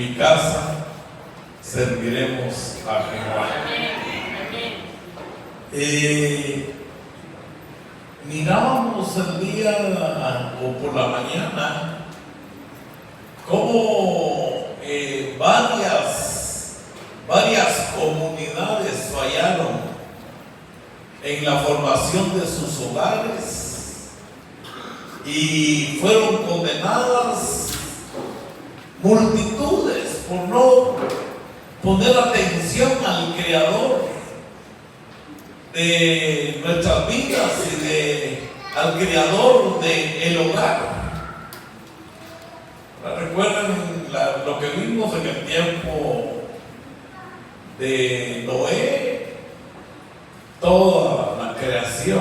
mi casa serviremos a Jehová. Mirábamos el día o por la mañana cómo varias comunidades fallaron en la formación de sus hogares y fueron condenadas multitudes por no poner atención al Creador de nuestras vidas y al Creador del hogar. Recuerden lo que vimos en el tiempo de Noé. Toda la creación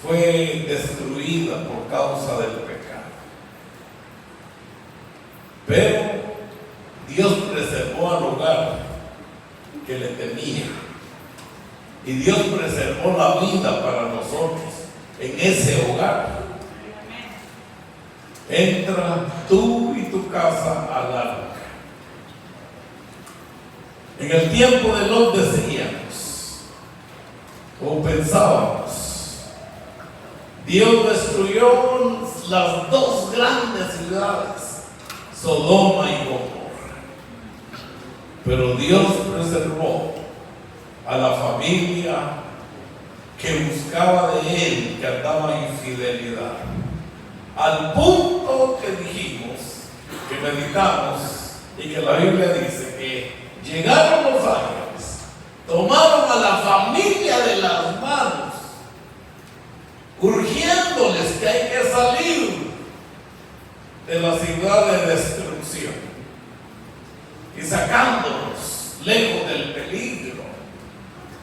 fue destruida por causa del pecado. Pero Dios preservó al hogar que le temía. Y Dios preservó la vida para nosotros en ese hogar. Entra tú y tu casa al arca. En el tiempo de Lot decíamos, o pensábamos, Dios destruyó las dos grandes ciudades, Sodoma y Gomorra. Pero Dios preservó a la familia que buscaba de Él, que andaba en infidelidad. Al punto que dijimos, que meditamos, y que la Biblia dice que llegaron los ángeles, tomaron a la familia de las manos, urgiéndoles que hay que salir de la ciudad de destrucción y sacándonos lejos del peligro.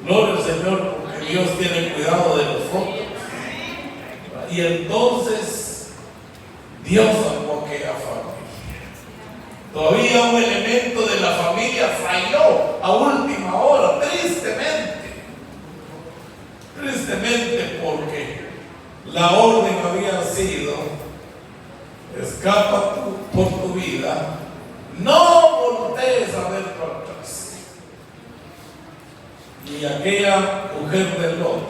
Gloria al Señor, porque Dios tiene cuidado de nosotros. Y entonces Dios salvó aquella familia. Todavía un elemento de la familia falló a última hora, tristemente, porque la orden había sido: escapa por tu vida, no voltees a ver para atrás. Y aquella mujer de Lot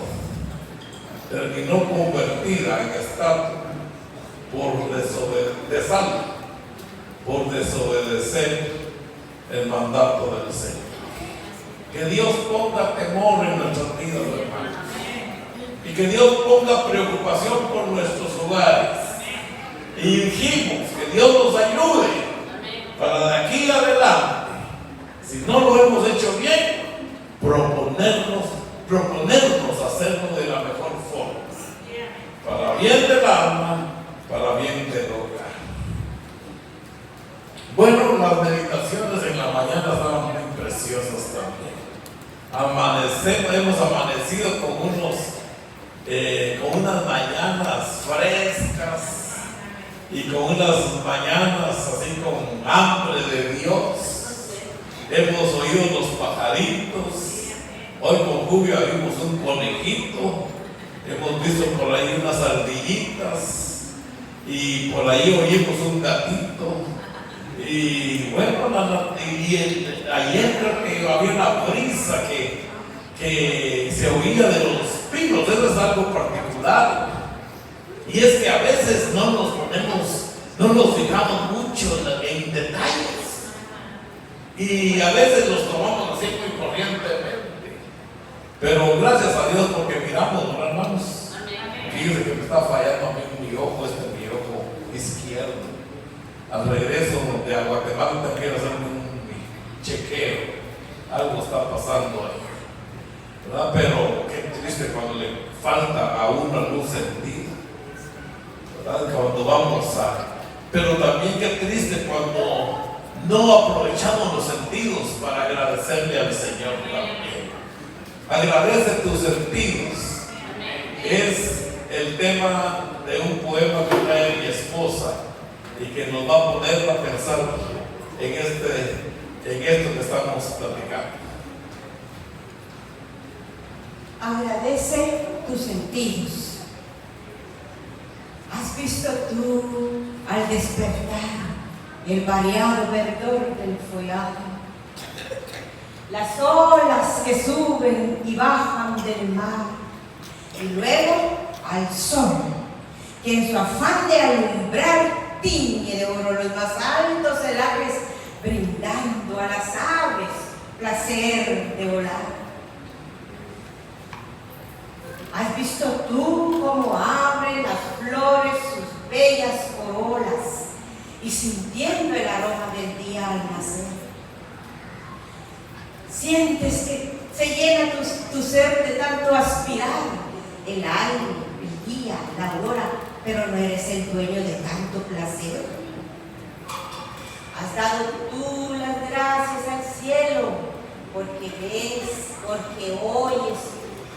terminó convertida en estatua por desobedecer el mandato del Señor. Que Dios ponga temor en nuestras vidas, hermanos, y que Dios ponga preocupación por nuestros hogares. Y dijimos que Dios nos ayude para de aquí adelante, si no lo hemos hecho bien, proponernos hacerlo de la mejor forma, para bien del alma, para bien del hogar. Bueno, las meditaciones en la mañana estaban muy preciosas también. Hemos amanecido con unas mañanas frescas y con unas mañanas así con hambre de Dios. Hemos oído los pajaritos. Hoy con lluvia vimos un conejito. Hemos visto por ahí unas ardillitas. Y por ahí oímos un gatito. Y bueno, ayer creo que había una brisa que se oía de los pinos. Eso es algo particular. Y es que a veces no nos fijamos mucho en detalles. Y a veces los tomamos así muy corrientemente. Pero gracias a Dios porque miramos, ¿no, hermanos? Fíjense que me está fallando a mí mi ojo izquierdo. Al regreso de Guatemala te quiero hacer un chequeo. Algo está pasando ahí, ¿verdad? Pero qué triste cuando le falta a una luz encendida, ¿verdad? Cuando pero también qué triste cuando no aprovechamos los sentidos para agradecerle al Señor también. Agradece tus sentidos. Es el tema de un poema que trae mi esposa y que nos va a poner a pensar en esto que estamos platicando. Agradece tus sentidos. ¿Has visto tú al despertar el variado verdor del follaje, las olas que suben y bajan del mar, y luego al sol, que en su afán de alumbrar tiñe de oro los más altos celajes, brindando a las aves placer de volar. ¿Has visto tú cómo abren las flores sus bellas corolas y sintiendo el aroma del día al nacer? Sientes que se llena tu ser de tanto aspirar el aire, el día, la aurora, pero no eres el dueño de tanto placer. Has dado tú las gracias al cielo porque ves, porque oyes,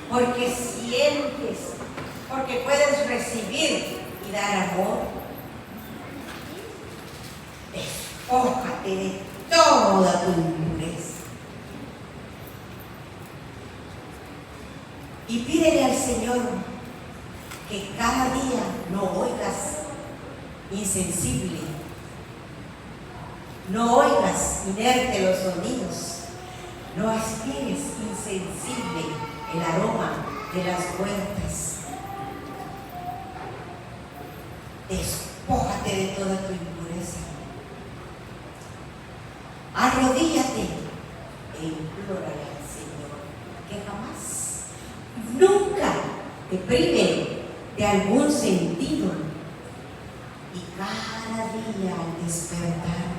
porque sientes, porque puedes recibir y dar amor. Despójate de toda tu impureza y pídele al Señor que cada día no oigas insensible, no oigas inerte los sonidos, no aspires insensible el aroma de las huertas. Despójate de toda tu impureza. Arrodíllate e implórale al Señor que jamás, nunca te prive de algún sentido. Y cada día al despertar,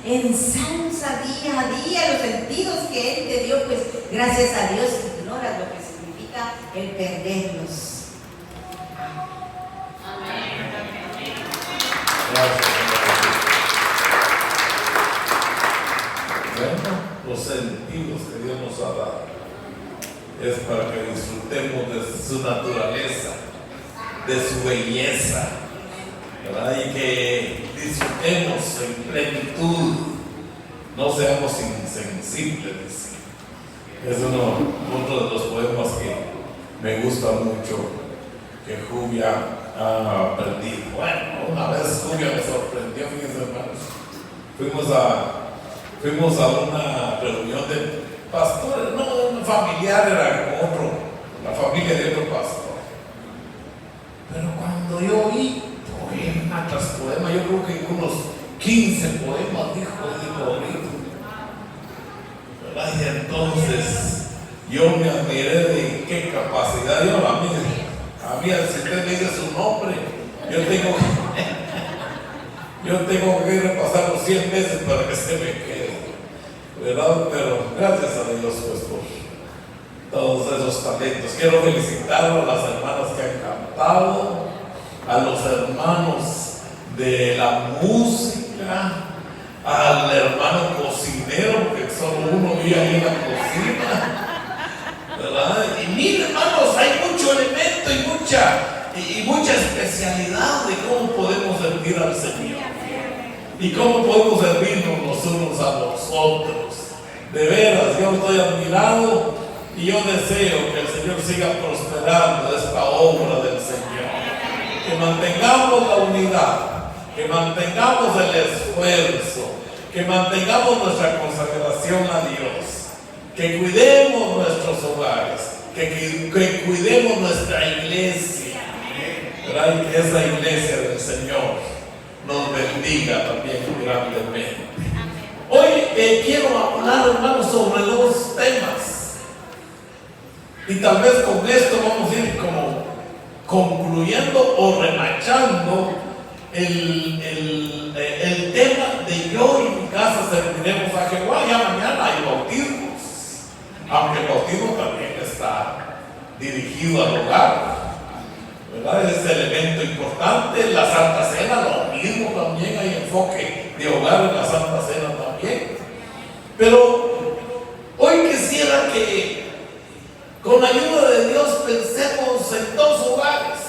ensalza día a día los sentidos que Él te dio, pues gracias a Dios ignoras lo que significa el perderlos. Amén. Gracias. Bueno, los sentidos que Dios nos ha dado es para que disfrutemos de su naturaleza, de su belleza, ¿verdad? Y que disfrutemos en plenitud, no seamos insensibles. Es otro de los poemas que me gusta mucho, que Jubia ha aprendido. Bueno, una vez Jubia me sorprendió, fíjense, hermanos. Fuimos a una reunión de pastores, no, un familiar era con otro, la familia de otro pastor. Pero cuando yo oí poema tras poema, yo creo que unos 15 poemas dijo ¿verdad? Y entonces yo me admiré de qué capacidad. A mí si usted me dice su nombre, yo tengo que repasarlo 100 veces para que se me quede, ¿verdad? Pero gracias a Dios pues por todos esos talentos. Quiero felicitar a las hermanas que han cantado, a los hermanos de la música, al hermano cocinero, porque solo uno vive ahí en la cocina, ¿verdad? Y miren, hermanos, hay mucho elemento y mucha especialidad de cómo podemos servir al Señor y cómo podemos servirnos los unos a los otros. De veras, yo estoy admirado y yo deseo que el Señor siga prosperando esta obra del Señor. Que mantengamos la unidad, que mantengamos el esfuerzo, que mantengamos nuestra consagración a Dios, que cuidemos nuestros hogares, que cuidemos nuestra iglesia, ¿verdad? Y que esa iglesia del Señor nos bendiga también grandemente. Hoy quiero hablar, hermanos, sobre dos temas, y tal vez con esto vamos a ir como concluyendo o remachando el tema de yo y mi casa serviremos a Jehová. Ya mañana hay bautismos, aunque el bautismo también está dirigido al hogar, ¿verdad? Es elemento importante. La Santa Cena, lo mismo, también hay enfoque de hogar en la Santa Cena también. Pero hoy quisiera que con la ayuda de Dios pensemos en dos hogares,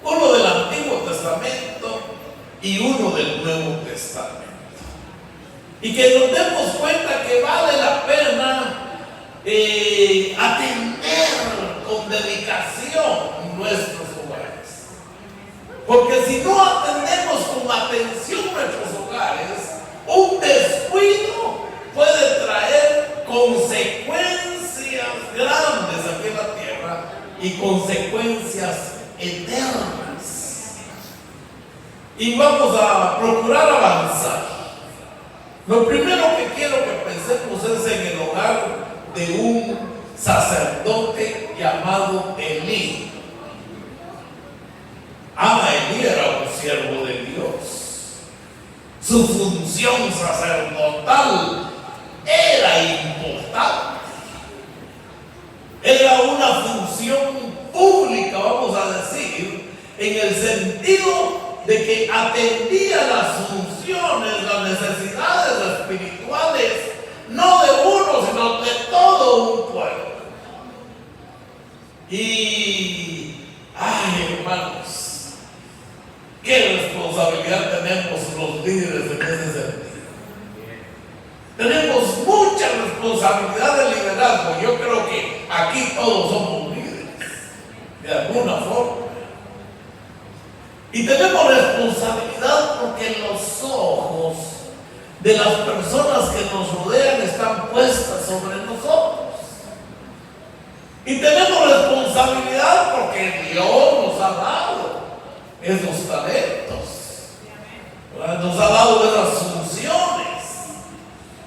uno del Antiguo Testamento y uno del Nuevo Testamento, y que nos demos cuenta que vale la pena atender con dedicación nuestros hogares. Porque si no atendemos con atención nuestros hogares, un descuido puede traer consecuencias grandes aquí en la tierra y consecuencias eternas. Y vamos a procurar avanzar. Lo primero que quiero que pensemos es en el hogar de un sacerdote llamado Elí. Elí era un siervo de Dios. Su función sacerdotal era importante. Era una función pública, vamos a decir, en el sentido de que atendía las funciones, las necesidades espirituales, no de uno, sino de todo un pueblo. Y, hermanos, qué responsabilidad tenemos los líderes en ese sentido. Tenemos mucha responsabilidad de liderazgo. Yo creo que aquí todos somos líderes, de alguna forma. Y tenemos responsabilidad porque los ojos de las personas que nos rodean están puestas sobre nosotros. Y tenemos responsabilidad porque Dios nos ha dado esos talentos, ¿verdad? Nos ha dado esas funciones.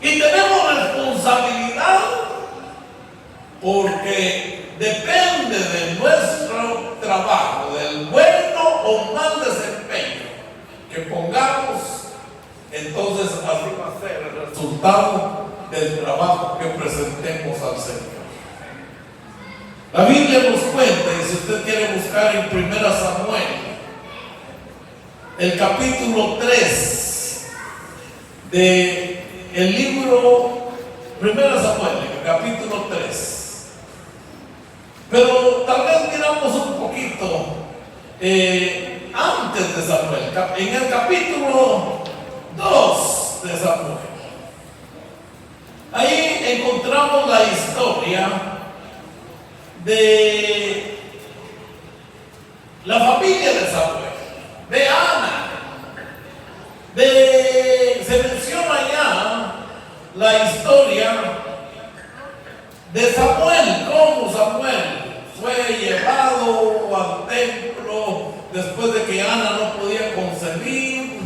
Y tenemos responsabilidad porque depende de nuestro trabajo, del bueno o mal desempeño que pongamos, entonces así va a ser el resultado del trabajo que presentemos al Señor. La Biblia nos cuenta, y si usted quiere buscar en 1 Samuel, el capítulo 3 del libro 1 Samuel, el capítulo 3. Pero tal vez miramos un poquito antes de Samuel, en el capítulo 2 de Samuel. Ahí encontramos la historia de la familia de Samuel, de Ana. Se menciona ya la historia de Samuel, cómo Samuel fue llevado al templo después de que Ana no podía concebir.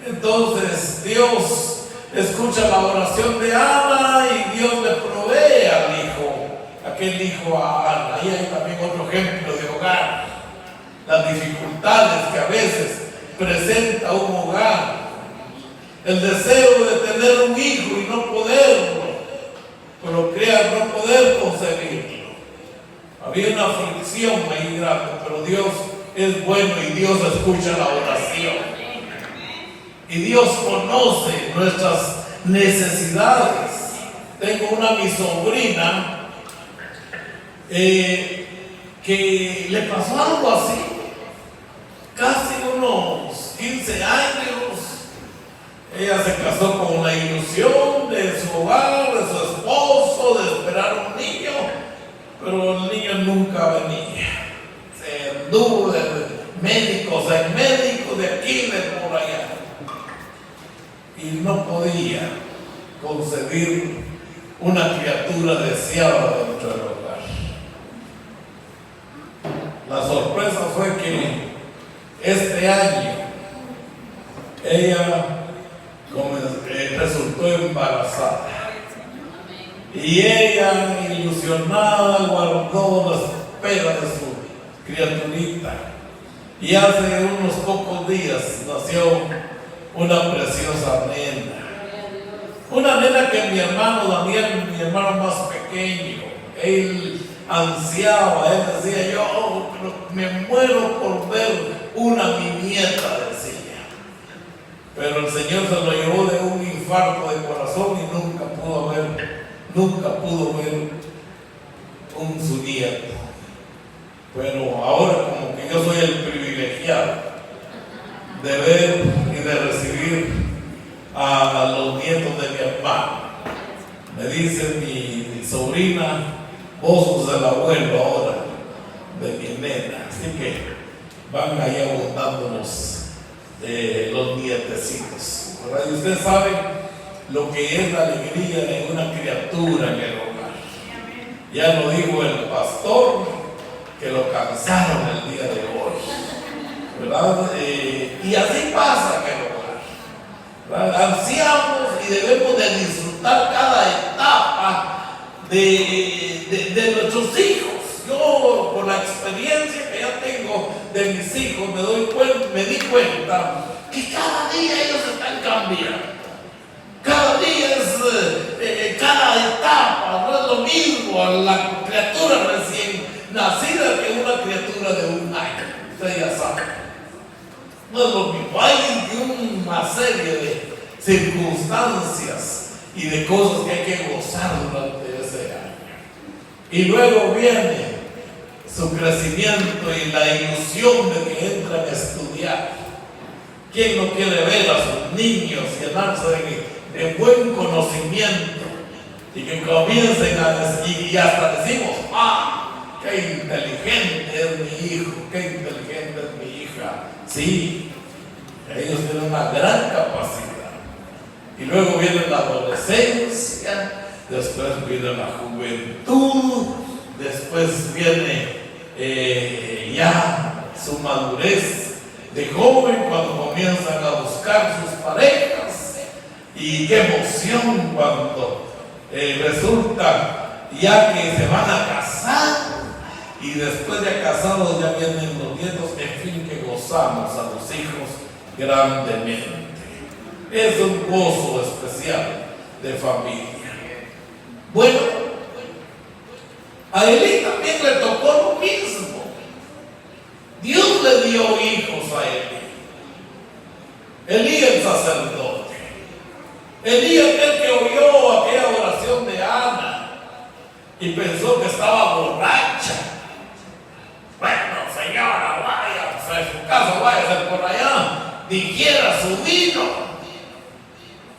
Entonces Dios escucha la oración de Ana y Dios le provee al hijo, aquel hijo a Ana. Y hay también otro ejemplo de hogar, las dificultades que a veces presenta un hogar, el deseo de tener un hijo y no poderlo procrear, no poder concebirlo. Había una fricción ahí grande, pero Dios es bueno y Dios escucha la oración. Y Dios conoce nuestras necesidades. Tengo mi sobrina que le pasó algo así, casi unos 15 años. Ella se casó con la ilusión de su hogar, de su esposo, de esperar un niño, pero el niño nunca venía. Se anduvo de médicos en médicos, de aquí y de por allá, y no podía concebir una criatura deseada dentro del hogar. La sorpresa fue que este año ella resultó embarazada. Y ella, ilusionada, guardó la espera de su criaturita. Y hace unos pocos días nació una preciosa nena. Una nena que mi hermano Daniel, mi hermano más pequeño, él ansiaba, él decía: yo me muero por ver mi nieta, decía. Pero el Señor se lo llevó de un infarto de corazón y nunca pudo ver su nieto. Pero ahora, como que yo soy el privilegiado de ver y de recibir a los nietos de mi hermano, me dice mi sobrina: vos sos el abuelo ahora de mi nena. Así que van ahí abundándonos los nietecitos, ¿verdad? Y usted sabe lo que es la alegría de una criatura en el hogar. Ya lo dijo el pastor, que lo cansaron el día de hoy, ¿verdad? Y así pasa en el hogar, ¿verdad? Ansiamos y debemos de disfrutar cada etapa de nuestros hijos. Yo, por la experiencia que ya tengo de mis hijos, me di cuenta que cada día ellos están cambiando. Cada día es, cada etapa, no es lo mismo a la criatura recién nacida que una criatura de 1 año. Usted ya sabe. No es lo mismo. Hay una serie de circunstancias y de cosas que hay que gozar durante ese año. Y luego viene su crecimiento y la ilusión de que entran a estudiar. ¿Quién no quiere ver a sus niños llenarse de buen conocimiento y que comiencen y hasta decimos, qué inteligente es mi hijo, qué inteligente es mi hija? Sí, ellos tienen una gran capacidad. Y luego viene la adolescencia, después viene la juventud, después viene ya su madurez de joven, cuando comienzan a buscar sus parejas. Y qué emoción cuando resulta ya que se van a casar, y después de casados ya vienen los nietos. En fin, que gozamos a los hijos grandemente. Es un gozo especial de familia. Bueno, a Elí también le tocó lo mismo. Dios le dio hijos a Elí. Elí el sacerdote. Elí aquel que oyó aquella oración de Ana y pensó que estaba borracha. Bueno, señora, vaya a su casa, váyase por allá, digiera su vino.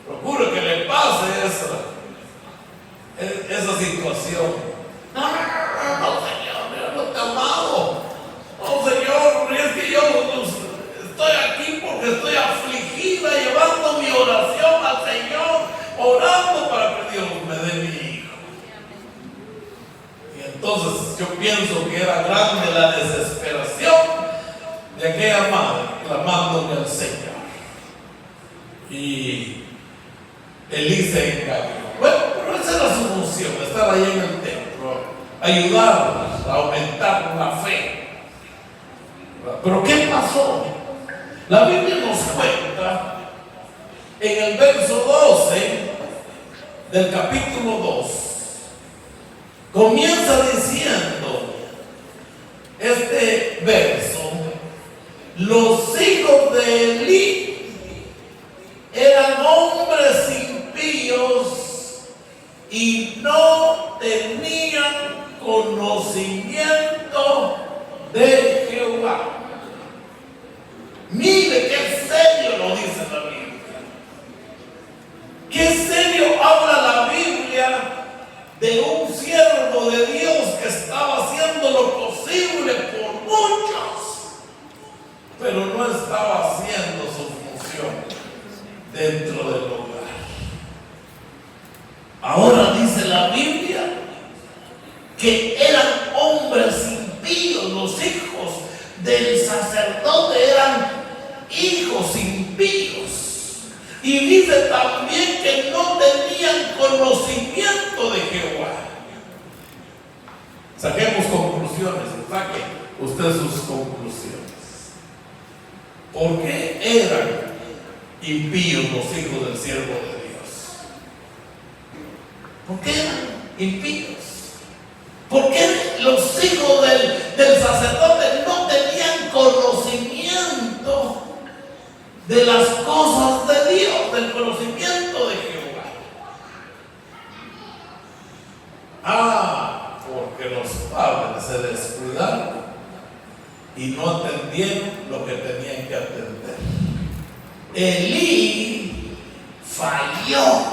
Procure que le pase esa situación. No, señor, no te amado. No, señor, es que yo estoy aquí porque estoy afligida, llevando mi oración al Señor, orando para que Dios me dé mi hijo. Y entonces yo pienso que era grande la desesperación de aquella madre clamándole al Señor. Y Elí se engañó. Bueno, pero esa era su función, estar ahí en el templo, ayudarnos a aumentar la fe. Pero ¿qué pasó? La Biblia nos cuenta en el verso 12 del capítulo 2, comienza diciendo este verso: los hijos de Elí eran hombres impíos y no tenían conocimiento de Jehová. Mire qué serio lo dice la Biblia. Qué serio habla la Biblia de un siervo de Dios que estaba haciendo lo posible por muchos, pero no estaba haciendo su función dentro del hogar. Ahora dice la Biblia que eran hombres impíos. Los hijos del sacerdote eran hijos impíos. Y dice también que no tenían conocimiento de Jehová. Saquemos conclusiones, saque usted sus conclusiones. ¿Por qué eran impíos los hijos del siervo de Dios? ¿Por qué eran impíos? ¿Por qué los hijos del sacerdote no tenían conocimiento de las cosas de Dios, del conocimiento de Jehová? Porque los padres se descuidaron y no atendieron lo que tenían que atender. Elí falló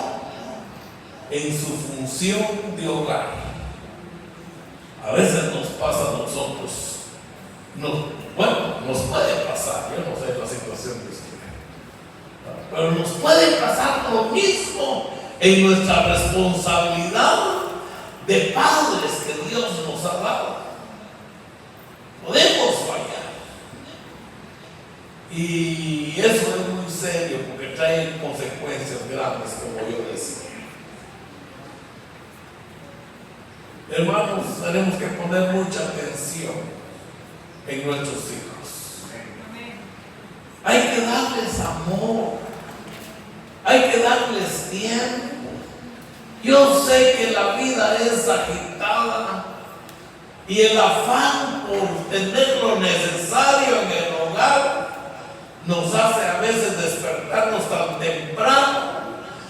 en su función de hogar. A veces nos pasa a nosotros. nos puede pasar, yo no sé la situación de usted, pero nos puede pasar lo mismo en nuestra responsabilidad de padres que Dios nos ha dado. Podemos fallar. Y eso es muy serio porque trae consecuencias grandes, como yo decía. Hermanos, tenemos que poner mucha atención en nuestros hijos. Hay que darles amor, hay que darles tiempo. Yo sé que la vida es agitada y el afán por tener lo necesario en el hogar nos hace a veces despertarnos tan temprano,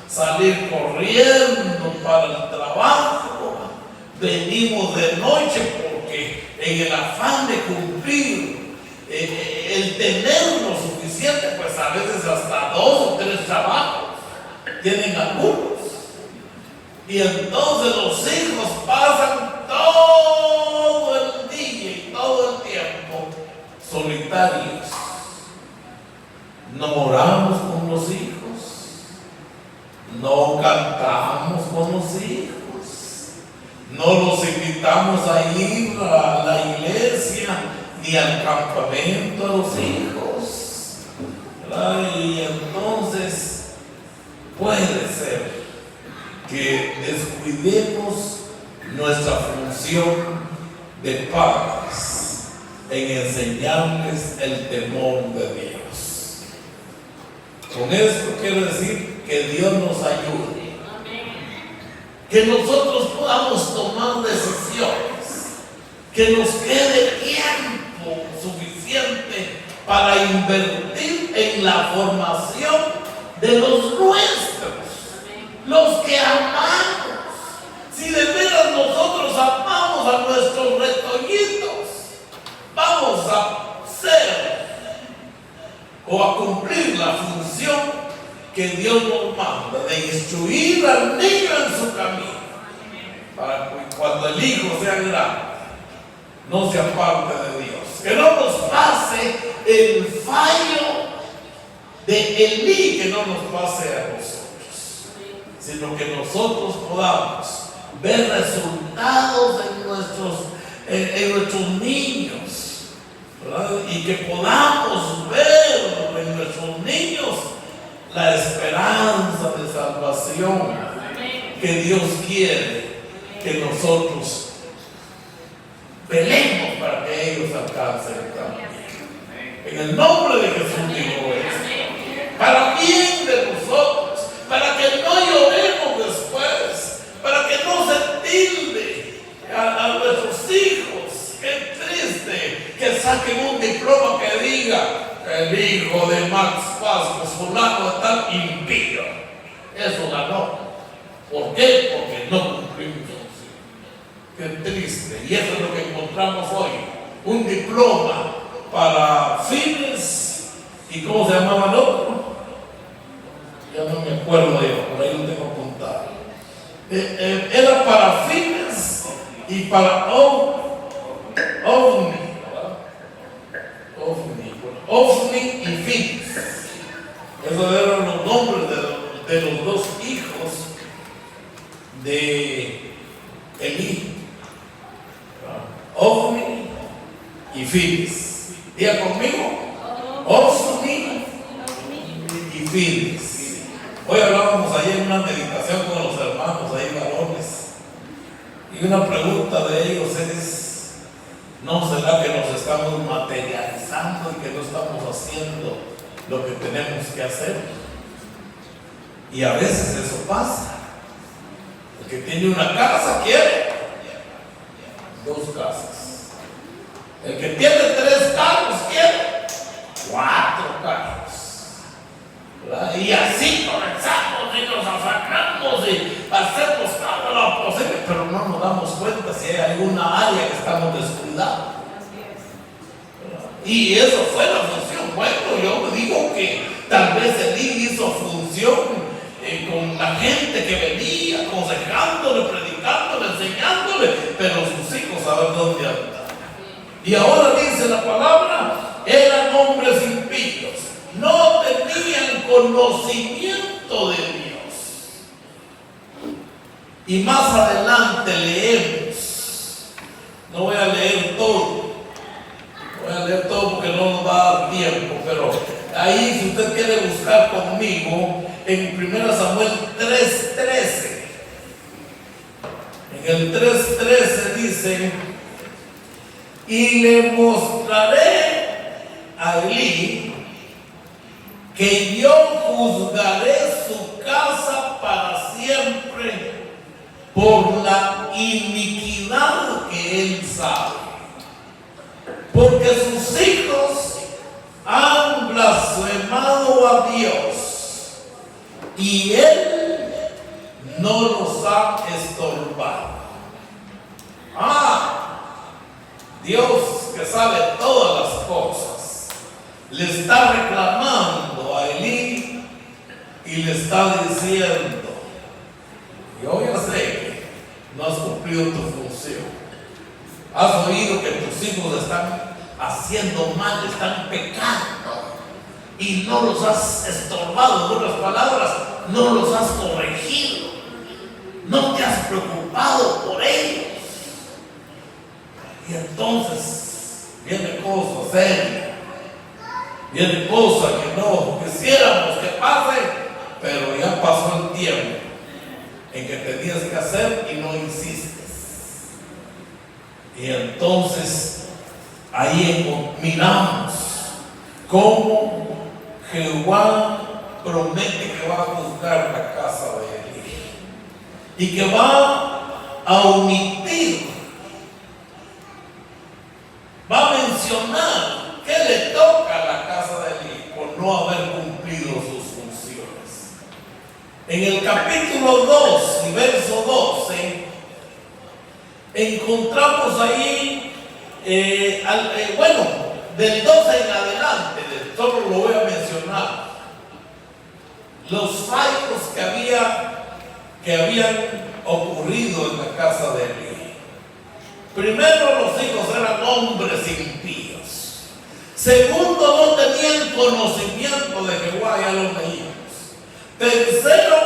salir corriendo para el trabajo, venimos de noche porque en el afán de cumplir el tener lo suficiente, pues a veces hasta 2 o 3 trabajos tienen algunos. Y entonces los hijos pasan todo el día y todo el tiempo solitarios. No oramos con los hijos, no cantamos con los hijos, no los invitamos a ir a la iglesia ni al campamento a los hijos, ¿verdad? Y entonces puede ser que descuidemos nuestra función de padres en enseñarles el temor de Dios. Con esto quiero decir que Dios nos ayude, que nosotros podamos tomar decisiones, que nos quede tiempo suficiente para invertir en la formación de los nuestros, los que amamos. Si de veras nosotros amamos a nuestros retoñitos, vamos a ser o a cumplir la función que Dios nos manda de instruir al niño en su camino, para que cuando el hijo sea grande no se aparte de Dios, que no nos pase el fallo de Elí, que no nos pase a nosotros, sino que nosotros podamos ver resultados en nuestros niños, ¿verdad? Y que podamos ver en nuestros niños la esperanza de salvación que Dios quiere que nosotros velemos para que ellos alcancen también. En el nombre de Jesús digo esto, para bien de nosotros, para que no lloremos después, para que no se tilde a nuestros hijos. Qué triste que saquen un diploma que diga el hijo de Max Paz, fulano de tal impío. Eso ganó. ¿Por qué? Porque no cumplimos. Qué triste. Y eso es lo que encontramos hoy. Un diploma para fines. ¿Y cómo se llamaba el otro? Ya no me acuerdo yo, por ahí lo tengo apuntado. Era para fines y para OVNI y fines. Esos eran los nombres de los 2 hijos de Elí. OVNI y fines. Diga conmigo. OVNI y fines. Hoy hablábamos ayer en una meditación con los hermanos ahí varones, y una pregunta de ellos es: ¿no será que nos estamos materializando y que no estamos haciendo lo que tenemos que hacer? Y a veces eso pasa. El que tiene una casa quiere 2 casas. El que tiene 3 carros quiere 4 carros. ¿Verdad? Y así comenzamos y nos afanamos y hacemos todo lo posible, pero no nos damos cuenta si hay alguna área que estamos descuidando. Y eso fue la función. Bueno, yo digo que tal vez Elí hizo función con la gente que venía, aconsejándole, predicándole, enseñándole, pero sus hijos saben dónde andan. Y ahora dice la palabra eran hombres impíos, no tenían conocimiento de Dios. Y más adelante leemos, no voy a leer todo, porque no nos va a dar tiempo, pero ahí si usted quiere buscar conmigo en 1 Samuel 3:13, en el 3:13 dice: y le mostraré a Elí que yo juzgaré su casa para siempre por la iniquidad que él sabe, porque sus hijos han blasfemado a Dios y él no los ha estorbado. Dios, que sabe todas las cosas, le está reclamando a Elí y le está diciendo: yo ya sé que no has cumplido tu función. Has oído que tus hijos están haciendo mal, están pecando, y no los has estorbado. En otras palabras, no los has corregido, no te has preocupado por ellos. Y entonces viene cosa seria, viene cosa que no quisiéramos que pase, pero ya pasó el tiempo en que tenías que hacer y no hiciste. Y entonces ahí miramos cómo Jehová promete que va a juzgar la casa de Elí y que va a omitir, va a mencionar que le toca a la casa de Elí por no haber cumplido sus funciones. En el capítulo 2 y verso 12 encontramos ahí, del 12 en adelante, solo lo voy a mencionar, los fallos que habían ocurrido en la casa de Elí. Primero, los hijos eran hombres impíos. Segundo, no tenían conocimiento de Jehová, ya lo leímos. Tercero,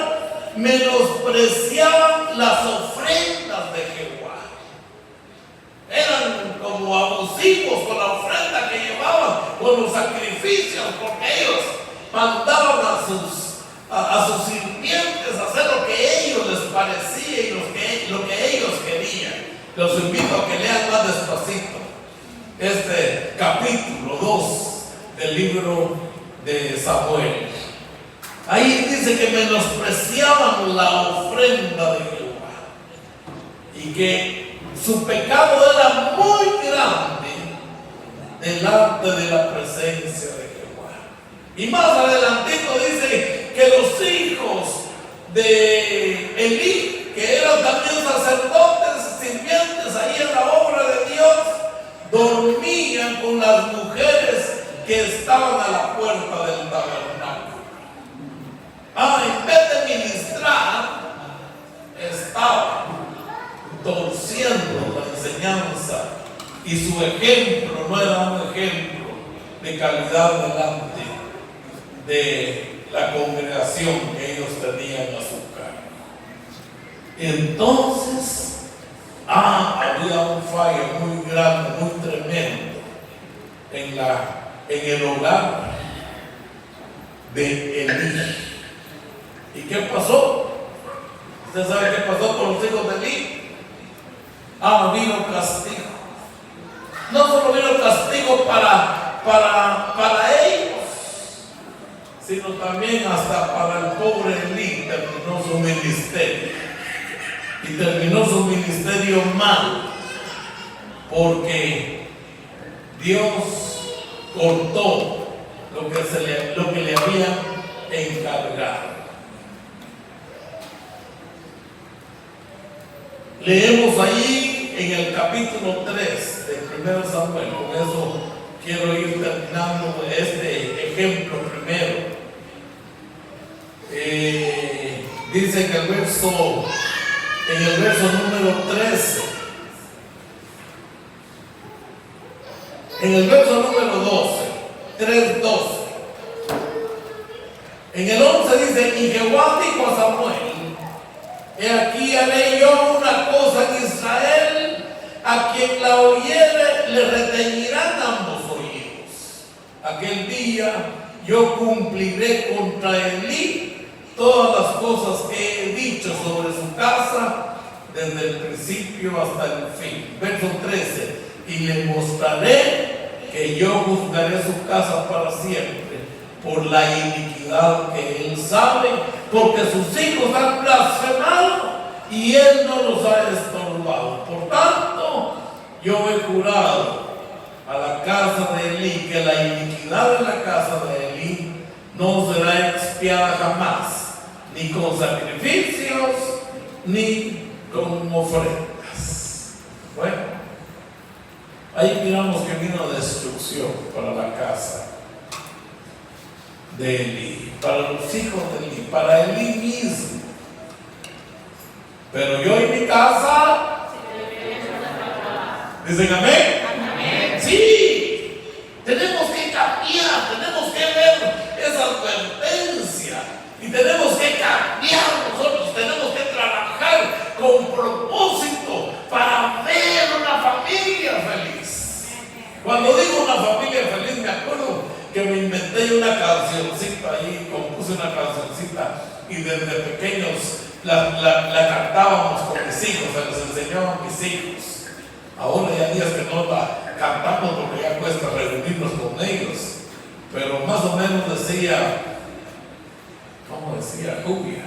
menospreciaban las ofrendas de Jehová. Eran como abusivos con la ofrenda que llevaban, con los sacrificios, porque ellos mandaban a sus sirvientes a hacer lo que ellos les parecía y lo que ellos querían. Los invito a que lean más despacito este capítulo 2 del libro de Samuel. Ahí dice que menospreciaban la ofrenda de Jehová y que su pecado era muy grande delante de la presencia de Jehová. Y más adelantito dice que los hijos de Elí, que eran también sacerdotes, sirvientes ahí en la obra de Dios, dormían con las mujeres que estaban a la puerta del tabernáculo. En vez de ministrar, estaban torciendo la enseñanza, y su ejemplo no era un ejemplo de calidad delante de la congregación que ellos tenían a su cargo. Entonces había un fallo muy grande, muy tremendo en el hogar de Elí. ¿Y qué pasó? ¿Usted sabe qué pasó con los hijos de Elí? Vino castigo. No solo vino castigo para ellos, sino también hasta para el pobre Elí. Terminó su ministerio, y terminó su ministerio mal, porque Dios cortó lo que le había encargado. Leemos ahí en el capítulo 3 de 1 Samuel. Con eso quiero ir terminando este ejemplo primero. Dice que en el verso número 13, en el verso número 12, 3:12. En el 11 dice: y Jehová dijo a Samuel: he aquí haré yo una cosa en Israel, a quien la oyere le retañirán ambos oídos. Aquel día yo cumpliré contra Elí todas las cosas que he dicho sobre su casa, desde el principio hasta el fin. Verso 13: y le mostraré que yo juzgaré su casa para siempre por la iniquidad que él sabe, porque sus hijos han blasfemado y él no los ha estorbado. Por tanto, yo he jurado a la casa de Elí que la iniquidad de la casa de Elí no será expiada jamás, ni con sacrificios, ni con ofrendas. Bueno, ahí miramos que vino destrucción para la casa de Elí, para los hijos de Elí, para Elí mismo. Pero yo y mi casa, ¿dicen amén? Amén. Sí, tenemos que cambiar, tenemos que ver esa advertencia y tenemos que cambiar nosotros, tenemos que trabajar con propósito para ver una familia feliz. Cuando digo una familia feliz, me acuerdo que me inventé una cancioncita ahí, compuse una cancioncita y desde pequeños la cantábamos con mis hijos, se los enseñaba a mis hijos. Ahora ya días que no la cantamos porque ya cuesta reunirnos con ellos, pero más o menos decía, ¿cómo decía? Julia.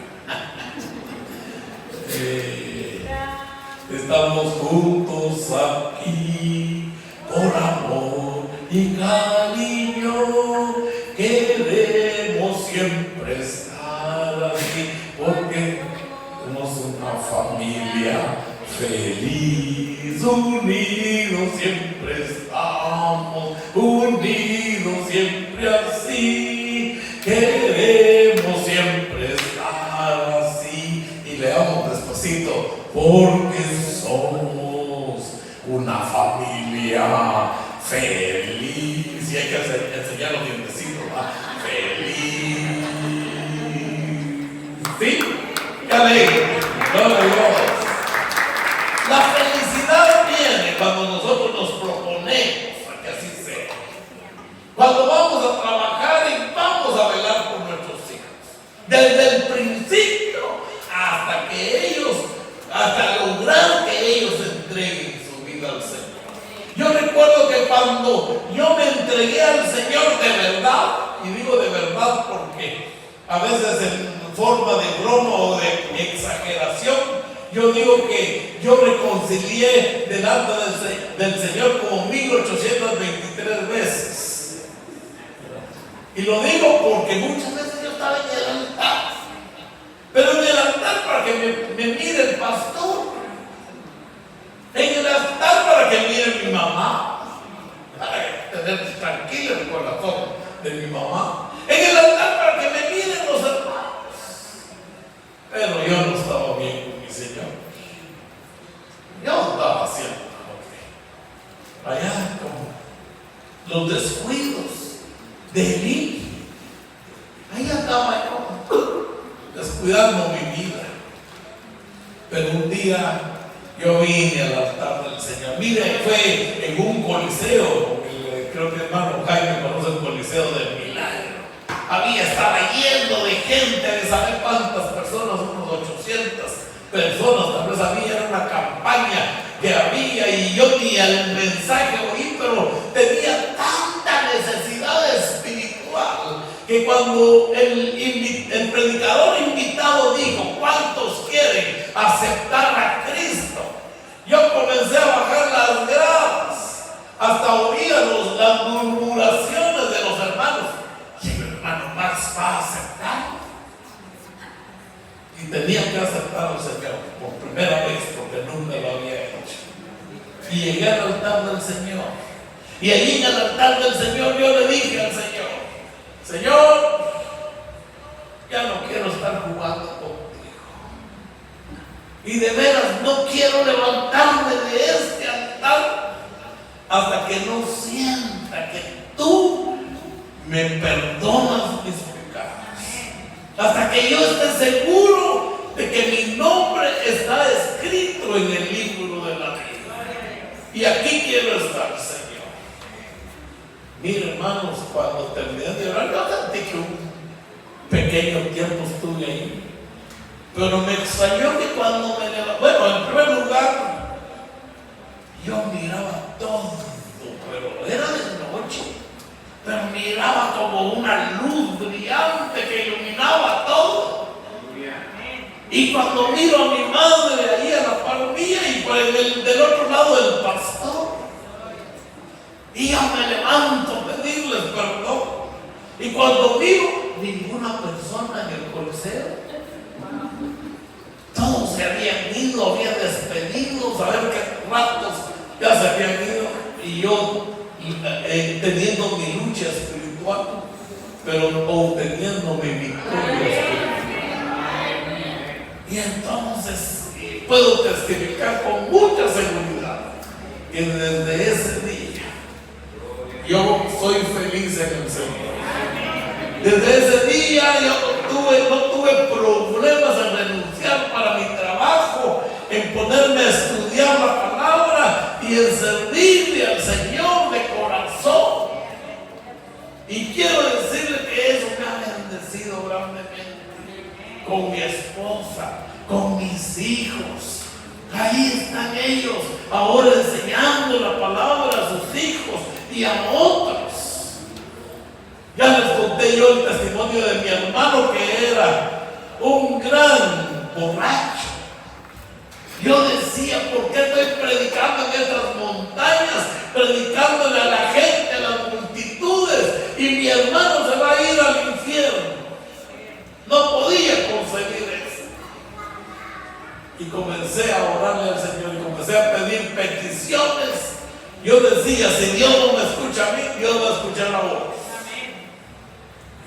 Estamos juntos aquí por amor y cariño, queremos siempre estar aquí porque somos una familia feliz, unidos siempre estamos, unidos siempre así, queremos siempre estar así. Y leamos despacito: porque somos una familia feliz. Y hay que enseñar los dientecitos, ¿verdad? Feliz. ¿Sí? ¡Qué alegre! ¡Gloria a Dios! La felicidad viene cuando nosotros nos proponemos a que así sea. Cuando vamos a trabajar y vamos a velar por nuestros hijos. Desde el principio hasta lograr que ellos entreguen su vida al Señor. Yo recuerdo que cuando yo me entregué al Señor de verdad, y digo de verdad porque a veces en forma de broma o de exageración, yo digo que yo reconcilié delante del Señor como 1823 veces. Y lo digo porque muchas veces yo estaba en el altar. Pero en el altar para que me mire el pastor. En el altar para que mire mi mamá. Para tener tranquilo el corazón de mi mamá. En el altar para que me miren los hermanos. Pero yo no estaba bien con mi Señor. Yo estaba haciendo allá como los descuidos de Elí. Ahí andaba yo, descuidando mi vida. Pero un día yo vine al altar del Señor. Mire, fue en un coliseo, creo que el hermano Jaime conoce el Coliseo del Milagro. Estaba lleno de gente, de saber cuántas personas, unos 800 personas, tal vez había, era una campaña que había, y yo ni el mensaje oí, pero tenía tanta necesidad espiritual que cuando el predicador invitado dijo: ¿cuántos quieren aceptar a Cristo?, yo comencé a bajar las gradas, hasta oía las murmuraciones de los hermanos: ¿y el hermano Max va a aceptar? Y tenía que aceptar al Señor por primera vez, porque nunca lo había hecho. Y llegué al altar del Señor, y allí en el altar del Señor yo le dije al Señor: Señor, ya no quiero estar jugando contigo, y de veras no quiero levantarme de este altar hasta que no sienta que tú me perdonas mis pecados. Hasta que yo esté seguro de que mi nombre está escrito en el libro de la vida. Y aquí quiero estar, Señor. Mire, hermanos, cuando terminé de orar, yo sentí que un pequeño tiempo estuve ahí. Pero me extrañó que cuando me levanté, bueno, en primer lugar, yo miraba todo, pero era de noche, pero miraba como una luz brillante que iluminaba todo. Y cuando miro a mi madre ahí a la par mía y por del otro lado el pastor, y yo me levanto a pedirles perdón. Y cuando miro, ninguna persona en el coliseo, todos se habían ido, habían despedido, saber qué ratos ya se habían ido, y yo teniendo mi lucha espiritual, pero obteniendo mi victoria espiritual. Y entonces puedo testificar con mucha seguridad que desde ese día yo soy feliz en el Señor. Desde ese día yo no tuve problemas en renunciar para mi trabajo, en ponerme a estudiar la palabra y en servirle al Señor de corazón. Y quiero decirle que eso me ha bendecido grandemente. Con mi esposa, con mis hijos. Ahí están ellos, ahora enseñando la palabra a sus hijos y a otros. Ya les conté yo el testimonio de mi hermano, que era un gran borracho. Yo decía, ¿por qué estoy predicando en estas montañas? Predicándole a la gente, a las multitudes, y mi hermano se va a ir al infierno. No podía concebir eso. Y comencé a orarle al Señor y comencé a pedir peticiones. Yo decía, si Dios no me escucha a mí, Dios va a escuchar a vos.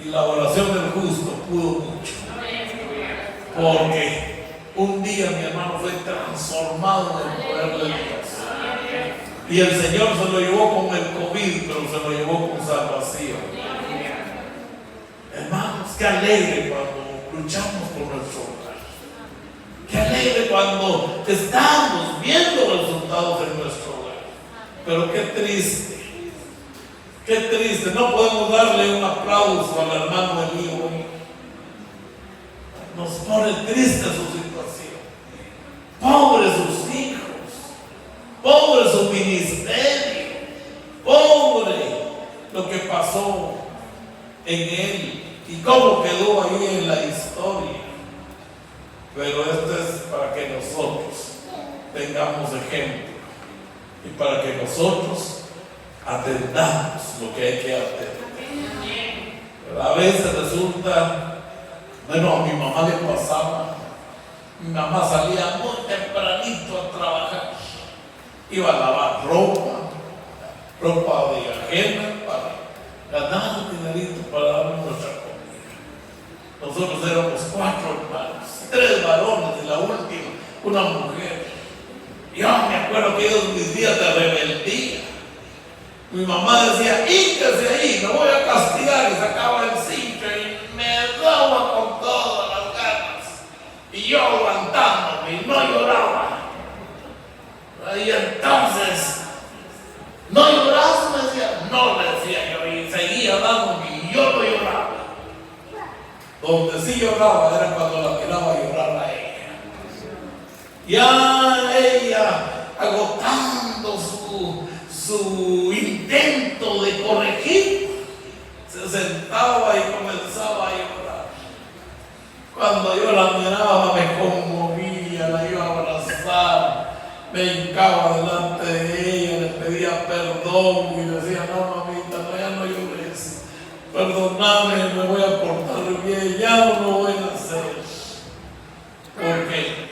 Y la oración del justo pudo mucho. Porque un día mi hermano fue transformado en el poder de Dios. Y el Señor se lo llevó con el COVID, pero se lo llevó con salvación. Hermanos, qué alegre cuando luchamos por nuestro hogar. Qué alegre cuando estamos viendo resultados en nuestro hogar. Pero qué triste. Qué triste. No podemos darle un aplauso al hermano Elío. Nos pone triste su situación. Pobres sus hijos. Pobre su ministerio. Pobre lo que pasó en él y cómo quedó ahí en la historia. Pero esto es para que nosotros tengamos ejemplo y para que nosotros atendamos lo que hay que atender. Pero a veces resulta, bueno, a mi mamá le pasaba, mi mamá salía muy tempranito a trabajar, iba a lavar ropa de ajena, para ganar un dinerito para darnos nuestra comida. Nosotros éramos 4 hermanos, 3 varones y la última, una mujer. Yo me acuerdo que ellos mis días de rebeldía, mi mamá decía, híncase ahí, me voy a castigar, y sacaba el cincho y me daba con todas las ganas. Y yo aguantándome y no lloraba. Y entonces, ¿no lloras? Me decía, no, le decía yo, y seguía dándome y yo no lloraba. Donde sí lloraba era cuando la miraba llorar a ella. Ya ella, agotando su intento de corregir, se sentaba y comenzaba a llorar. Cuando yo la miraba me conmovía, la iba a abrazar, me hincaba delante de ella, le pedía perdón y decía, no mamita, no, ya no llores, perdóname, me voy a portar bien, ya no lo voy a hacer. Porque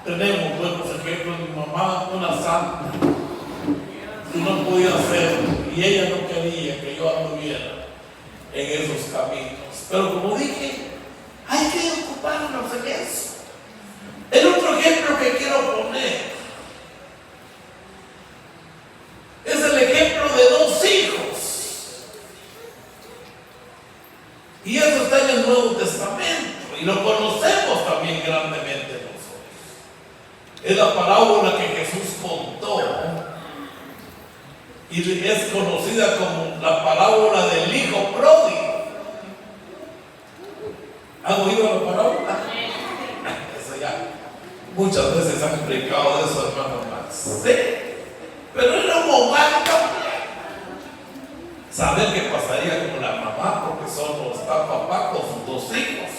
tenemos buenos ejemplos. Mi mamá, una santa, y no podía hacerlo, y ella no quería que yo anduviera en esos caminos. Pero como dije, hay que ocuparnos en eso. El otro ejemplo que quiero poner es el ejemplo de 2 hijos conocemos también grandemente nosotros. Es la parábola que Jesús contó y es conocida como la parábola del hijo pródigo. ¿Han oído la parábola? Eso ya muchas veces han predicado de eso, hermano Max. Sí, pero era un momento saber qué pasaría con la mamá, porque solo está papá con sus dos hijos.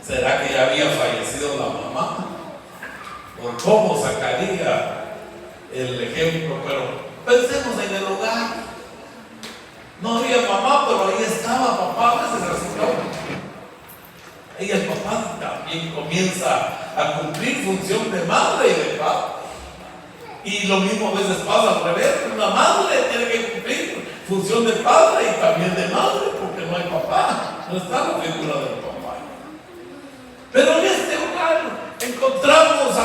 ¿Será que ya había fallecido la mamá? ¿O cómo sacaría el ejemplo? Pero pensemos en el hogar. No había mamá, pero ahí estaba papá. A veces así, y el papá también comienza a cumplir función de madre y de padre. Y lo mismo a veces pasa al revés. Una madre tiene que cumplir función de padre y también de madre, porque no hay papá, no está la figura del papá. Pero en este hogar encontramos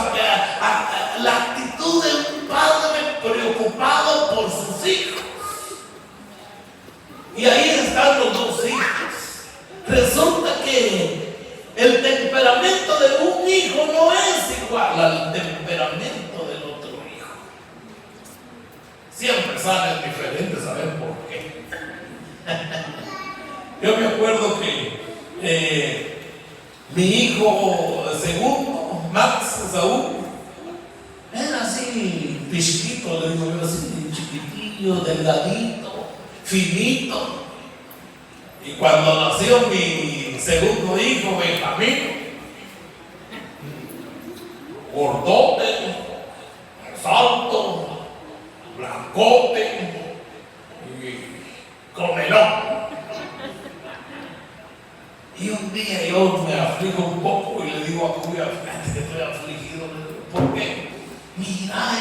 la actitud de un padre preocupado por sus hijos. Y ahí están los dos hijos. Resulta que el temperamento de un hijo no es igual al temperamento del otro hijo. Siempre salen diferentes, ¿saben por qué? Yo me acuerdo que mi hijo segundo, Max Saúl, era así pichiquito, le digo yo, así chiquitillo, delgadito, finito. Y cuando nació mi segundo hijo, Benjamín, gordote, salto, blancote y comelón. Y un día yo me aflijo un poco y le digo a Julia, fíjate que estoy afligido. ¿Por qué? Mira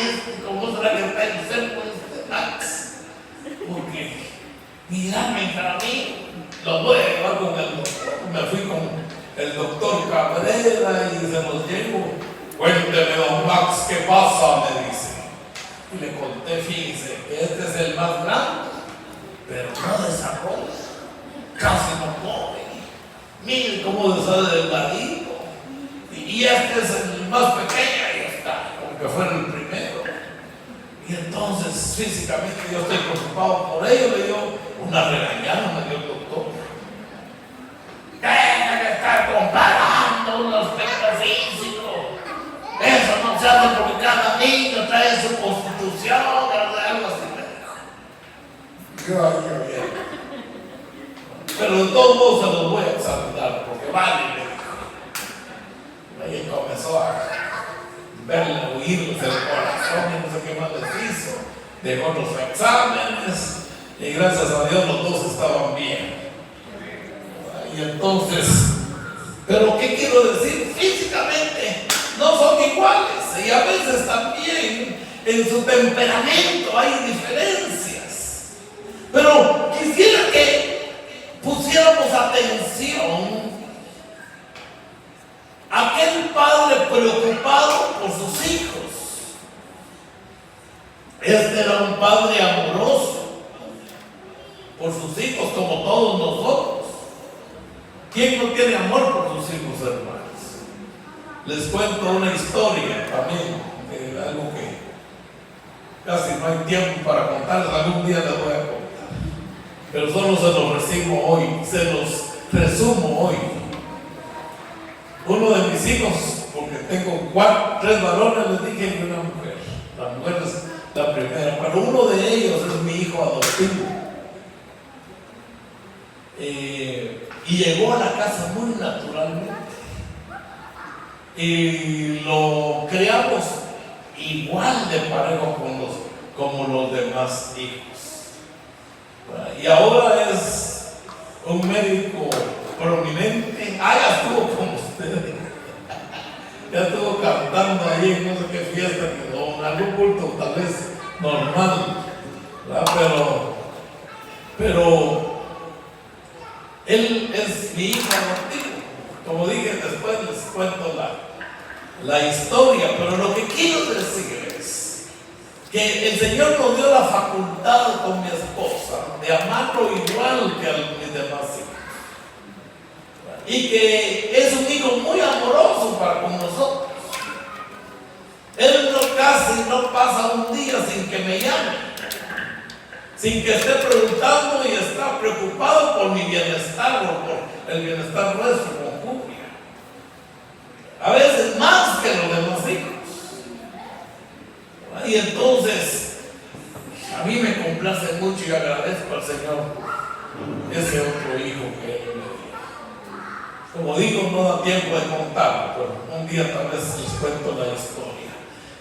¿cómo será que está enfermo Max? Porque, mírame para mí. Lo voy a llevar con el doctor. Me fui con el doctor Cabrera y se los llevo. Cuénteme, don Max, ¿qué pasa? Me dice. Y le conté, fíjense, que este es el más grande, pero no desarrolla, casi no come. Mire cómo sale delgadito. Y este es el más pequeño, ahí está, como que fuera el primero. Y entonces, físicamente, yo estoy preocupado por ello. Le dio una regañada, me dio el doctor. Deja de estar comparando un aspecto físico. Eso no se hace porque cada niño trae su constitución, algo así me dijo. Yo. Pero de todos modos se los voy a examinar porque vale, me dijo. Ahí comenzó a verle oírles el corazón y no sé qué más les hizo. Dejó los exámenes y gracias a Dios los dos estaban bien. Y entonces, pero ¿qué quiero decir? Físicamente no son iguales y a veces también en su temperamento hay diferencias. Pero quisiera que pusiéramos atención a aquel padre preocupado por sus hijos. Este era un padre amoroso por sus hijos como todos nosotros. ¿Quién no tiene amor por sus hijos, hermanos? Les cuento una historia también, algo que casi no hay tiempo para contarles, algún día les voy a contar. Pero solo se los resumo hoy. Uno de mis hijos, porque tengo 3 varones, les dije, y una mujer. La mujer es la primera, pero uno de ellos es mi hijo adoptivo. Y llegó a la casa muy naturalmente y lo criamos igual de parejo como los demás hijos. Y ahora es un médico prominente. Ya estuvo con ustedes, ya estuvo cantando ahí en no sé qué fiesta o en algún culto tal vez normal, pero él es mi hijo adoptivo. Como dije, después les cuento la historia, pero lo que quiero decir es que el Señor nos dio la facultad con mi esposa de amarlo igual que a mis demás hijos. y que es un hijo muy amoroso para con nosotros. Él casi no pasa un día sin que me llame, sin que esté preguntando y está preocupado por mi bienestar o por el bienestar nuestro como familia. A veces más que los demás hijos. Y entonces, a mí me complace mucho y agradezco al Señor ese otro hijo que Él me dio. Como digo, no da tiempo de contarlo, pero un día tal vez les cuento la historia.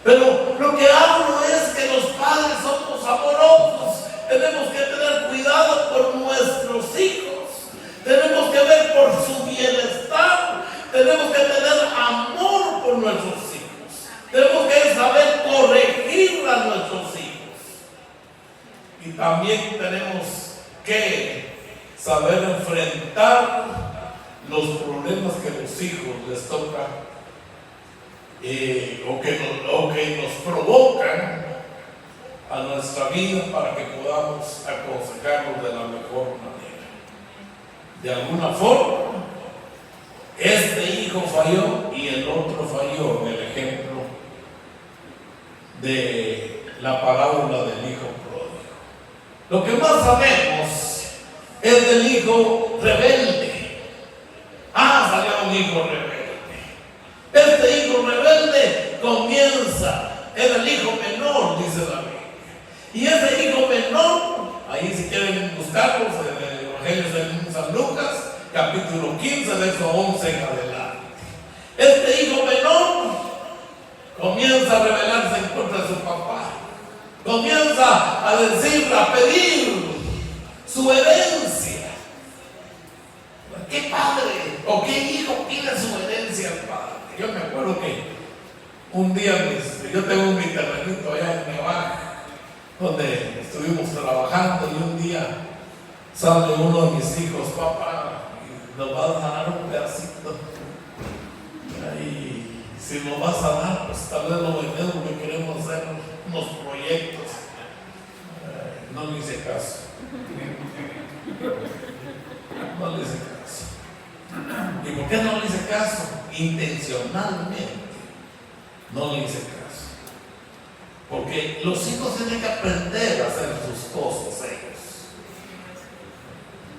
Pero lo que hablo es que los padres somos amorosos. Tenemos que tener cuidado por nuestros hijos. Tenemos que ver por su bienestar. Tenemos que tener amor por nuestros hijos. Tenemos que saber corregir a nuestros hijos. Y también tenemos que saber enfrentar los problemas que los hijos les tocan o que nos provocan a nuestra vida para que podamos aconsejarlos de la mejor manera. De alguna forma, este hijo falló y el otro falló en el ejemplo de la parábola del hijo pródigo. Lo que más sabemos es del hijo rebelde. Salió un hijo rebelde. Este hijo rebelde comienza, era el hijo menor, dice la Biblia. Y ese hijo menor, ahí si quieren buscarlos en el Evangelio de San Lucas, capítulo 15, verso 11 en adelante. Este hijo menor comienza a rebelarse en contra de su papá. Comienza a decir, a pedir su herencia. ¿Qué padre o qué hijo pide su herencia al padre? Yo me acuerdo que un día yo tengo mi terrenito allá en Nevada, donde estuvimos trabajando, y un día sale uno de mis hijos, papá, y nos va a dar un pedacito. Y si nos vas a dar, pues tal vez lo vendemos porque queremos hacer unos proyectos. No le hice caso. No le hice caso. ¿Y por qué no le hice caso? Intencionalmente no le hice caso. Porque los hijos tienen que aprender a hacer sus cosas ellos.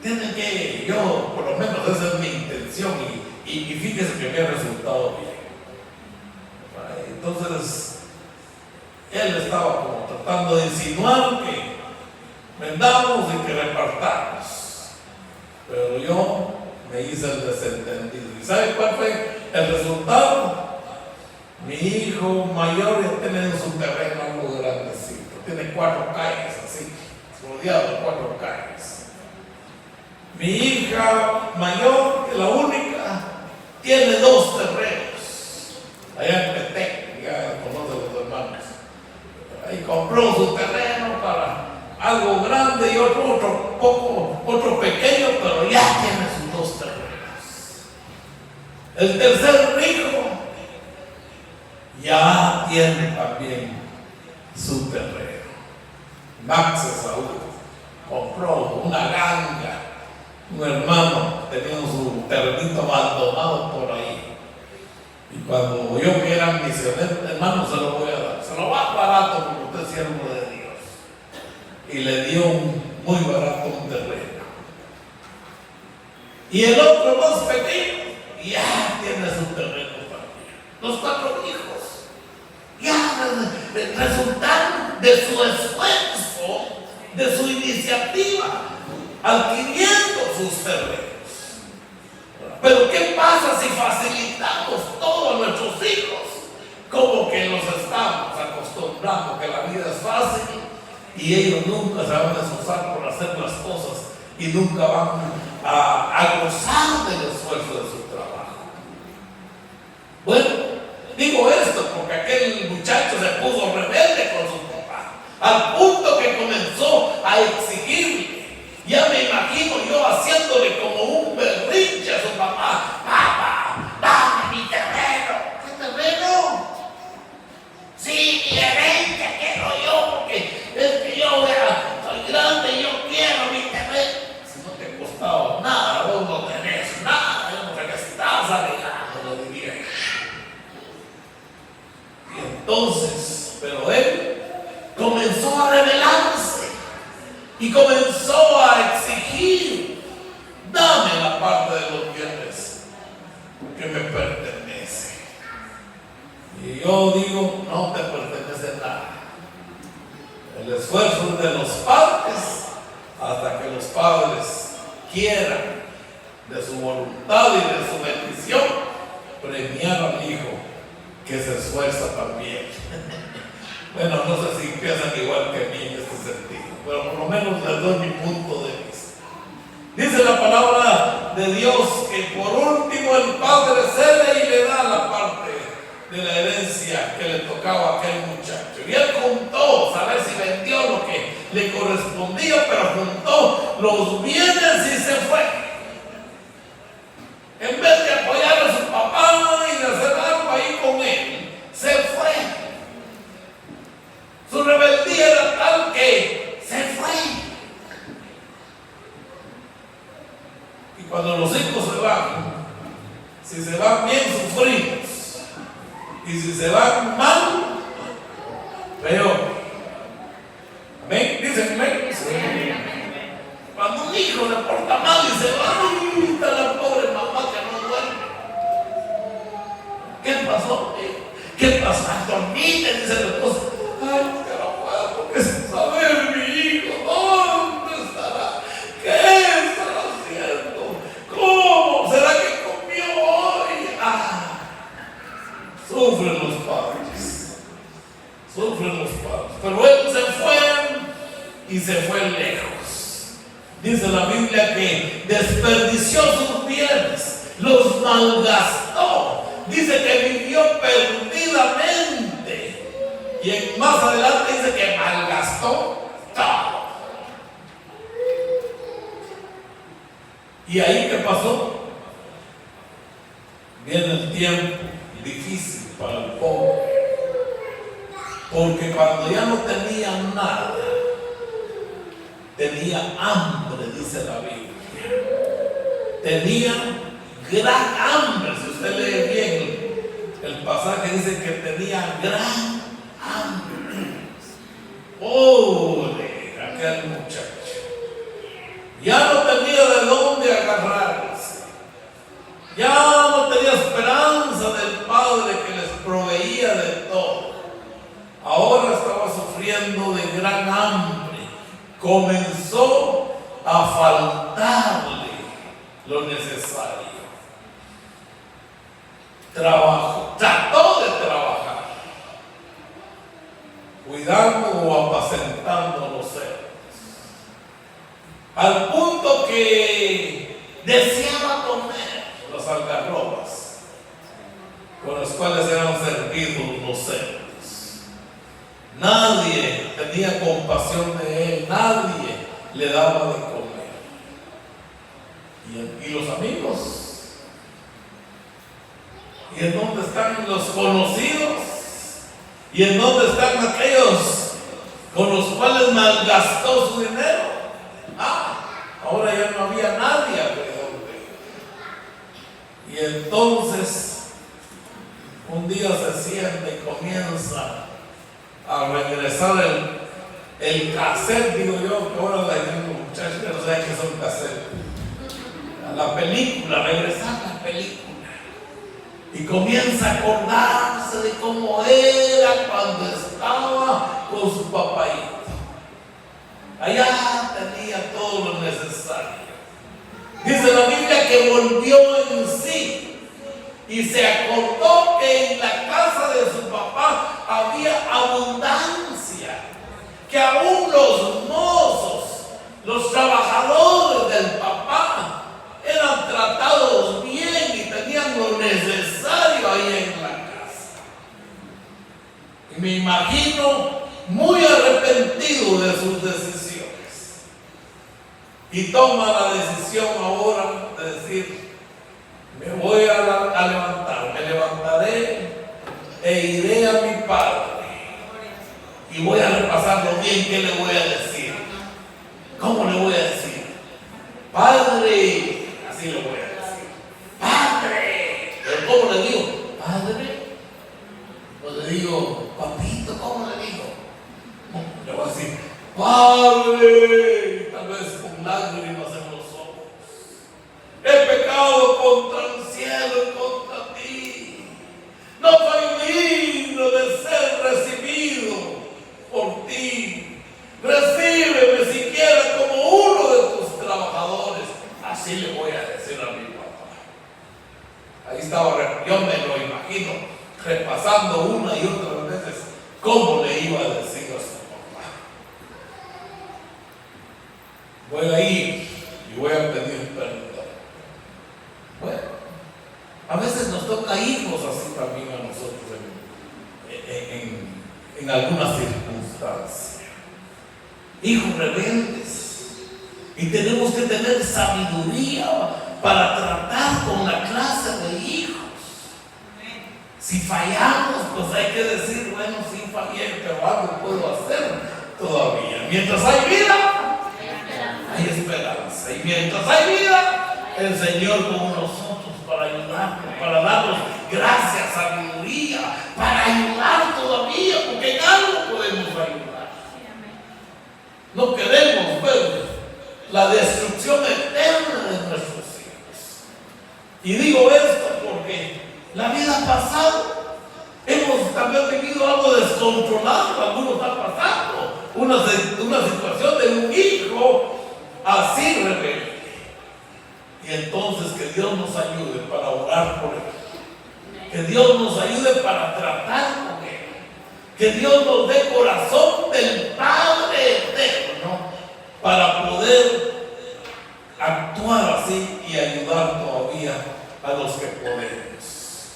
Tienen que, yo por lo menos esa es mi intención, y fíjese que me ha resultado bien. Entonces, él estaba como tratando de insinuar que vendamos y que repartamos. Pero yo me hice el desentendido. ¿Y sabe cuál fue el resultado? Mi hijo mayor ya tiene en su terreno algo grandecito. Tiene 4 calles así, rodeado de 4 calles. Mi hija mayor, que la única, tiene 2 terrenos. Allá en Petén, ya conoce los hermanos. Ahí compró su terreno para algo grande y otro pequeño, pero ya tiene sus 2 terrenos. El tercer hijo ya tiene también su terreno. Max Saúl compró una ganga. Un hermano tenía su terrenito abandonado por ahí. Y cuando oyó que eran misioneros, hermano, se lo voy a dar. Se lo va barato porque usted es siervo de Dios. Y le dio muy barato un terreno. Y el otro más pequeño ya tiene su terreno también. Los 4 hijos ya resultaron de su esfuerzo, de su iniciativa, adquiriendo sus terrenos. Pero ¿qué pasa si facilitamos todo a nuestros hijos? Como que los estamos acostumbrando que la vida es fácil y ellos nunca se van a esforzar por hacer las cosas y nunca van a gozar del esfuerzo de su trabajo. Bueno, digo esto porque aquel muchacho se puso rebelde con su papá, al punto que comenzó a exigirle. Ya me imagino yo haciéndole como un berrinche a su papá. Papá, dame mi terreno. ¿Qué terreno? Sí, mi herencia quiero yo, porque es que yo soy grande y yo quiero mi terreno. Si no te costaba nada, vos no tenés nada, yo no y comenzó a exigir: dame la parte de los bienes que me pertenece. Y yo digo: no te pertenece nada. El esfuerzo es de los padres, hasta que los padres quieran, de su voluntad y de su bendición, premiar al hijo que se esfuerza también. Bueno, no sé si piensan igual que mí en este sentido, pero por lo menos les doy mi punto de vista. Dice la palabra de Dios que por último el padre cede y le da la parte de la herencia que le tocaba a aquel muchacho. Y él juntó, saber si vendió lo que le correspondía, pero juntó los bienes y se fue. En vez de apoyar a su papá y de hacer algo ahí con él, se fue. Su rebeldía era tal que se fue. Y cuando los hijos se van, si se van bien, sufrimos. Y si se van mal, peor. ¿Amén? ¿Dicen amén? Sí. Cuando un hijo le porta mal y se va, está la pobre mamá que no duerme. ¿Qué pasó? ¿Qué pasó? Dormite, dice la esposa. Ay, que no puedo porque sin saber mi hijo, ¿dónde estará? ¿Qué estará haciendo? ¿Cómo? ¿Será que comió hoy? Sufren los padres. Sufren los padres. Pero él se fue y se fue lejos. Dice la Biblia que desperdició sus bienes, los malgastó. Dice que vivió perdidamente. Y más adelante dice que malgastó todo. ¿Y ahí qué pasó? Viene el tiempo difícil para el pobre. Porque cuando ya no tenía nada, tenía hambre, dice la Biblia. Tenía gran hambre. Si usted lee bien el pasaje, dice que tenía gran hambre. Pobre aquel muchacho. Ya no tenía de dónde agarrarse. Ya no tenía esperanza del Padre que les proveía de todo. Ahora estaba sufriendo de gran hambre. Comenzó a faltarle lo necesario. Trató de trabajar, cuidando o apacentando los cerdos, al punto que deseaba comer las algarrobas con las cuales eran servidos los cerdos. Nadie tenía compasión de él, nadie le daba de comer. ¿Y los amigos? ¿Y en dónde están los conocidos? ¿Y en dónde están aquellos con los cuales malgastó su dinero? Ahora ya no había nadie alrededor de él. Y entonces un día se sienta y comienza a regresar el cassette, digo yo, que ahora la muchachos que no saben qué son cassette. A la película, regresar a la película. Y comienza a acordarse de cómo era cuando estaba con su papaito. Allá tenía todo lo necesario. Dice la Biblia que volvió en sí y se acordó que en la casa de su papá había abundancia, que aún los mozos, los trabajadores del papá, eran tratados bien y tenían lo necesario ahí en la casa. Y me imagino muy arrepentido de sus decisiones. Y toma la decisión ahora de decir: me voy a levantar, me levantaré e iré a mi padre. Y voy a repasarlo bien. ¿Qué le voy a decir? ¿Cómo le voy a decir? Padre, así le voy a decir. Padre. ¿Pero cómo le digo? Padre. Pues le digo, papito, ¿cómo le digo? Le voy a decir, Padre. yo me lo imagino repasando una y otra veces cómo le iba a decir a su papá. Voy a ir y voy a pedir perdón. Bueno, a veces nos toca hijos así también a nosotros en algunas circunstancias. Hijos rebeldes. Y tenemos que tener sabiduría para tratar con la clase de hijos. Si fallamos, pues hay que decir, bueno, sí fallé, pero algo puedo hacer todavía. Mientras hay vida, hay esperanza. Y mientras hay vida, el Señor con nosotros para ayudarnos, para darnos gracia, sabiduría, para ayudar todavía, porque en algo podemos ayudar. No queremos ver la destrucción eterna de nuestros hijos. Y digo esto porque la vida ha pasado. Hemos también vivido algo descontrolado. Algunos están pasando una situación de un hijo así rebelde. Y entonces que Dios nos ayude para orar por él. Que Dios nos ayude para tratar con él. Que Dios nos dé corazón del Padre eterno para poder actuar así y ayudar todavía a los que podemos.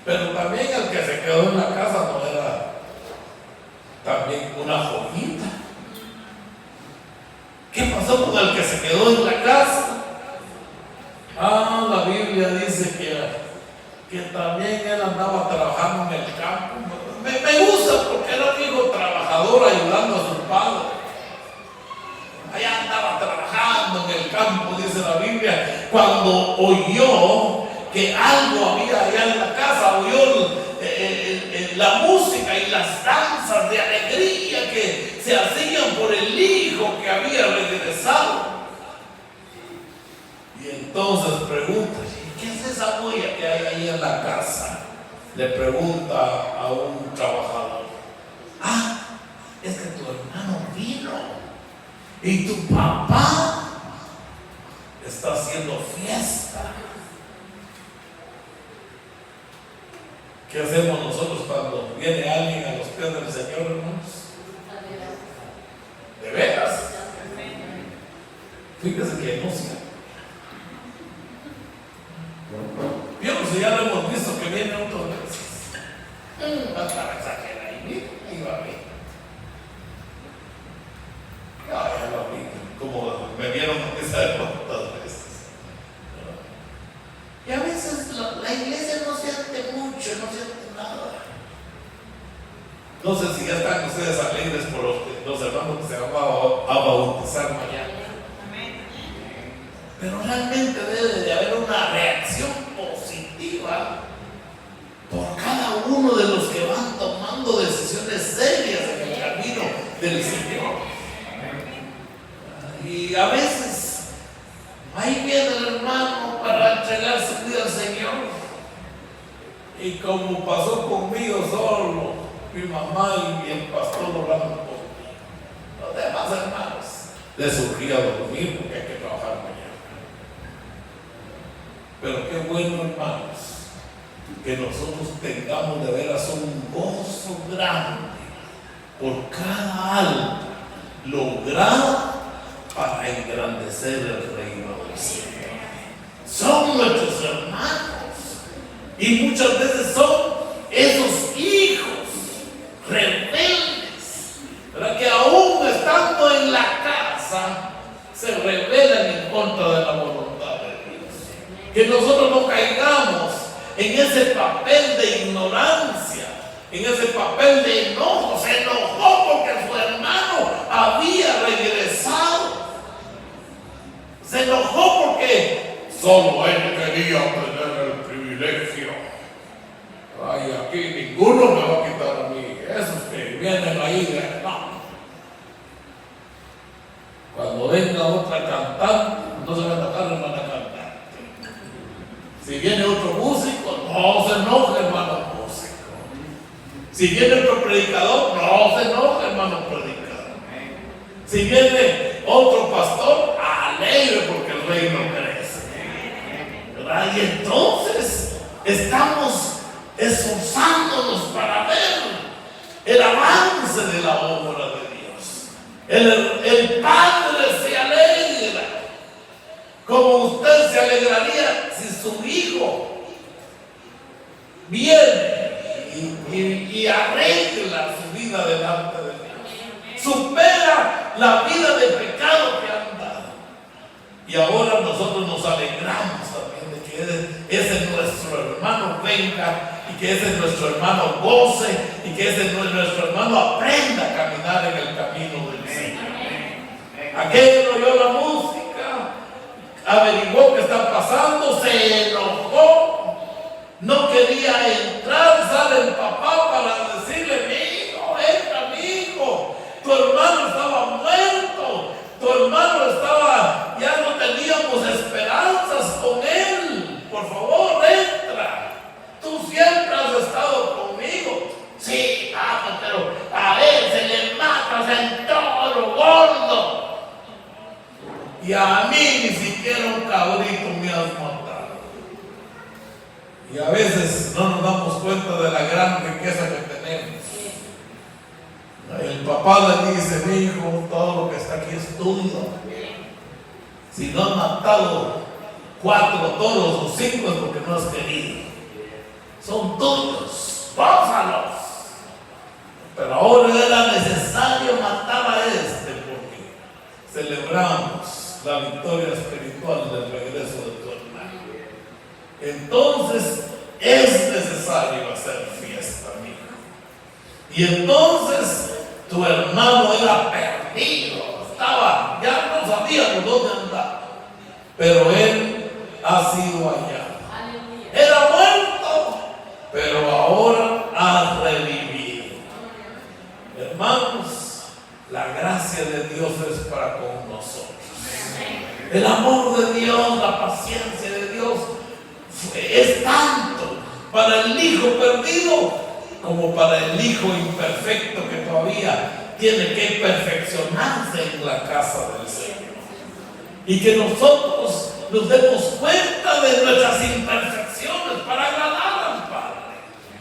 Pero también el que se quedó en la casa no era también una joyita. ¿Qué pasó con el que se quedó en la casa? La Biblia dice que también él andaba trabajando en el campo. Me gusta porque era un hijo trabajador ayudando a su padre. Allá andaba trabajando en el campo, dice la Biblia, cuando oyó que algo había allá en la casa, oyó la música y las danzas de alegría que se hacían por el hijo que había regresado. Y entonces pregunta, ¿qué es esa bulla que hay ahí en la casa? Le pregunta a un trabajador. Es que tu hermano vino y tu papá está haciendo fiesta. ¿Qué hacemos nosotros cuando viene alguien a los pies del Señor, hermanos? ¿De veras? Fíjese que no sé. Yo no sé, ya lo hemos visto que viene otras veces. Va a estar exagerado y va a ver. Ya lo vi, como me vieron esa otras veces. Y a veces la iglesia no siente mucho, no siente nada. No sé si ya están ustedes alegres por los hermanos que se van a bautizar mañana. Pero realmente debe de haber una reacción positiva por cada uno de los que van tomando decisiones serias en el camino del Señor. Y a veces ahí viene el hermano para entregar su vida al Señor. Y como pasó conmigo solo, mi mamá y el pastor orando por mí. Los demás hermanos les surgía dormir porque hay que trabajar mañana. Pero qué bueno, hermanos, que nosotros tengamos de veras un gozo grande por cada alma logrado para engrandecer el reino del Señor. Son nuestros hermanos y muchas veces son esos hijos rebeldes, ¿verdad? Que aún estando en la casa se rebelan en contra de la voluntad de Dios. Que nosotros no caigamos en ese papel de ignorancia, en ese papel de enojo. Se enojó porque su hermano había regresado. Se enojó porque solo él quería tener el privilegio. Ay, aquí ninguno me va a quitar a mí. Esos que vienen ahí, no. Cuando venga otra cantante, no se va a tocar, hermana cantante. Si viene otro músico, no se enoje, hermano músico. Si viene otro predicador, no se enoje, hermano predicador. Si viene otro pastor, alegre porque el reino crece. ¿Verdad? Y entonces estamos esforzándonos para ver el avance de la obra de Dios. El Padre se alegra, como usted se alegraría si su hijo viene y arregla su vida delante de Dios, supera la vida de pecado que han dado. Y ahora nosotros nos alegramos también de que ese nuestro hermano venga, y que ese nuestro hermano goce, y que ese nuestro hermano aprenda a caminar en el camino del Señor. Aquel oyó la música, averiguó qué está pasando, se enojó, no quería entrar, sale el papá para decirle: mi hijo, entra, mi hijo, tu hermano estaba muerto, tu hermano estaba, ya no teníamos esperanzas con él, por favor, entra, tú siempre has estado conmigo. Sí, papá, pero a él se le matas en toro gordo, y a mí ni siquiera un cabrito me has matado. Y a veces no nos damos cuenta de la gran riqueza que tenemos. El papá le dice: mi hijo, todo lo que está aquí es tuyo. Si no has matado 4 toros o 5 es porque no has querido. Son tuyos, gózalos. Pero ahora era necesario matar a este, porque celebramos la victoria espiritual del regreso de tu hermano. Entonces es necesario hacer fiesta, amigo. Y entonces tu hermano era perdido, ya no sabíamos dónde andaba, pero él ha sido hallado. Era muerto, pero ahora ha revivido. Hermanos, la gracia de Dios es para con nosotros. El amor de Dios, la paciencia de Dios es tanto para el hijo perdido como para el hijo imperfecto que todavía tiene que perfeccionarse en la casa del Señor. Y que nosotros nos demos cuenta de nuestras imperfecciones para agradar al Padre.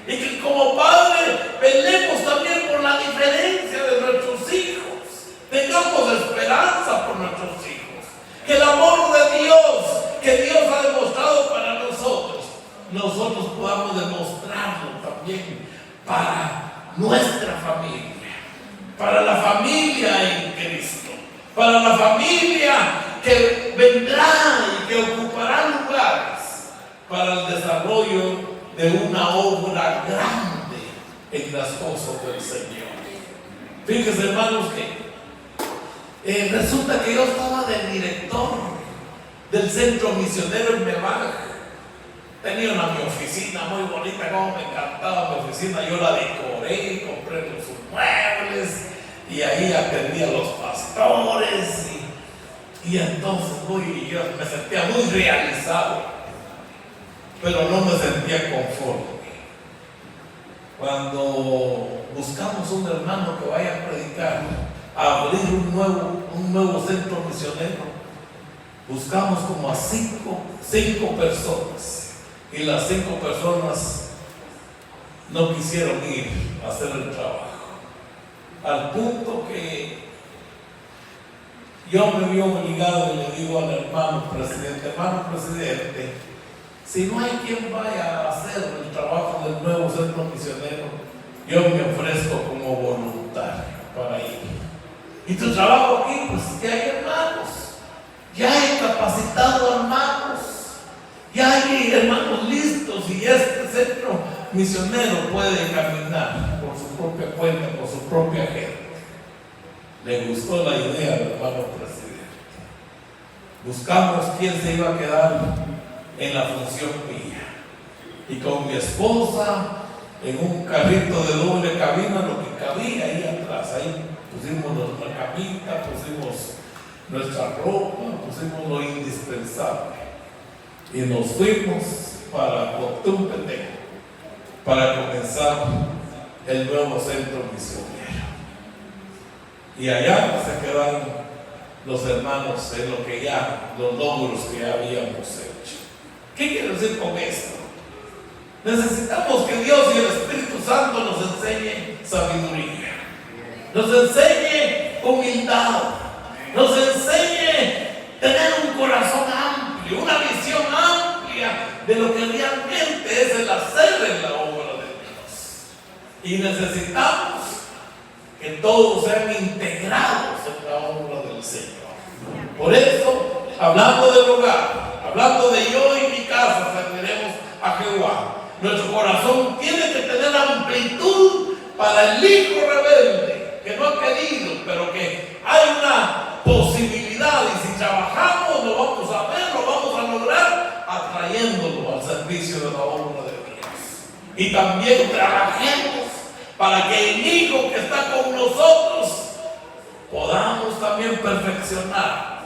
Y que como Padre velemos también por la diferencia de nuestros hijos. Tengamos esperanza por nuestros hijos. Que el amor de Dios, que Dios ha demostrado para nosotros podamos demostrarlo también para nuestra familia, para la familia en Cristo, para la familia que vendrá y que ocupará lugares para el desarrollo de una obra grande en las cosas del Señor. Fíjense, hermanos, que resulta que yo estaba de director del centro misionero en Mebaja. Tenía mi oficina muy bonita, como me encantaba mi oficina. Yo la decoré, compré sus muebles y ahí atendí a los pastores. Y entonces yo me sentía muy realizado, pero no me sentía conforme. Cuando buscamos un hermano que vaya a predicar, a abrir un nuevo centro misionero, buscamos como a cinco personas. Y las 5 personas no quisieron ir a hacer el trabajo. Al punto que yo me vi obligado y le digo al hermano presidente: hermano presidente, si no hay quien vaya a hacer el trabajo del nuevo centro misionero, yo me ofrezco como voluntario para ir. ¿Y tu trabajo aquí? Pues que hay hermanos, ya he capacitado hermanos, ya hay hermanos listos, y este centro misionero puede caminar por su propia cuenta, por su propia gente. Le gustó la idea del hermano presidente. Buscamos quién se iba a quedar en la función mía. Y con mi esposa, en un carrito de doble cabina, lo que cabía ahí atrás, ahí pusimos nuestra camita, pusimos nuestra ropa, pusimos lo indispensable. Y nos fuimos para Cotumpete para comenzar el nuevo centro misionero. Y allá se quedaron los hermanos en lo que ya, los logros que habíamos hecho. ¿Qué quiero decir con esto? Necesitamos que Dios y el Espíritu Santo nos enseñe sabiduría, nos enseñe humildad, nos enseñe tener un corazón amplio, una visión amplia de lo que realmente es el hacer en la obra de Dios. Y necesitamos que todos sean integrados en la obra del Señor. Por eso, hablando del hogar, hablando de yo y mi casa serviremos a Jehová, nuestro corazón tiene que tener amplitud para el hijo rebelde que no ha querido, pero que hay una posibilidad, y si trabajamos lo vamos a ver, lo vamos a lograr atrayéndolo al servicio de la obra de Dios. Y también trabajemos para que el hijo que está con nosotros podamos también perfeccionar,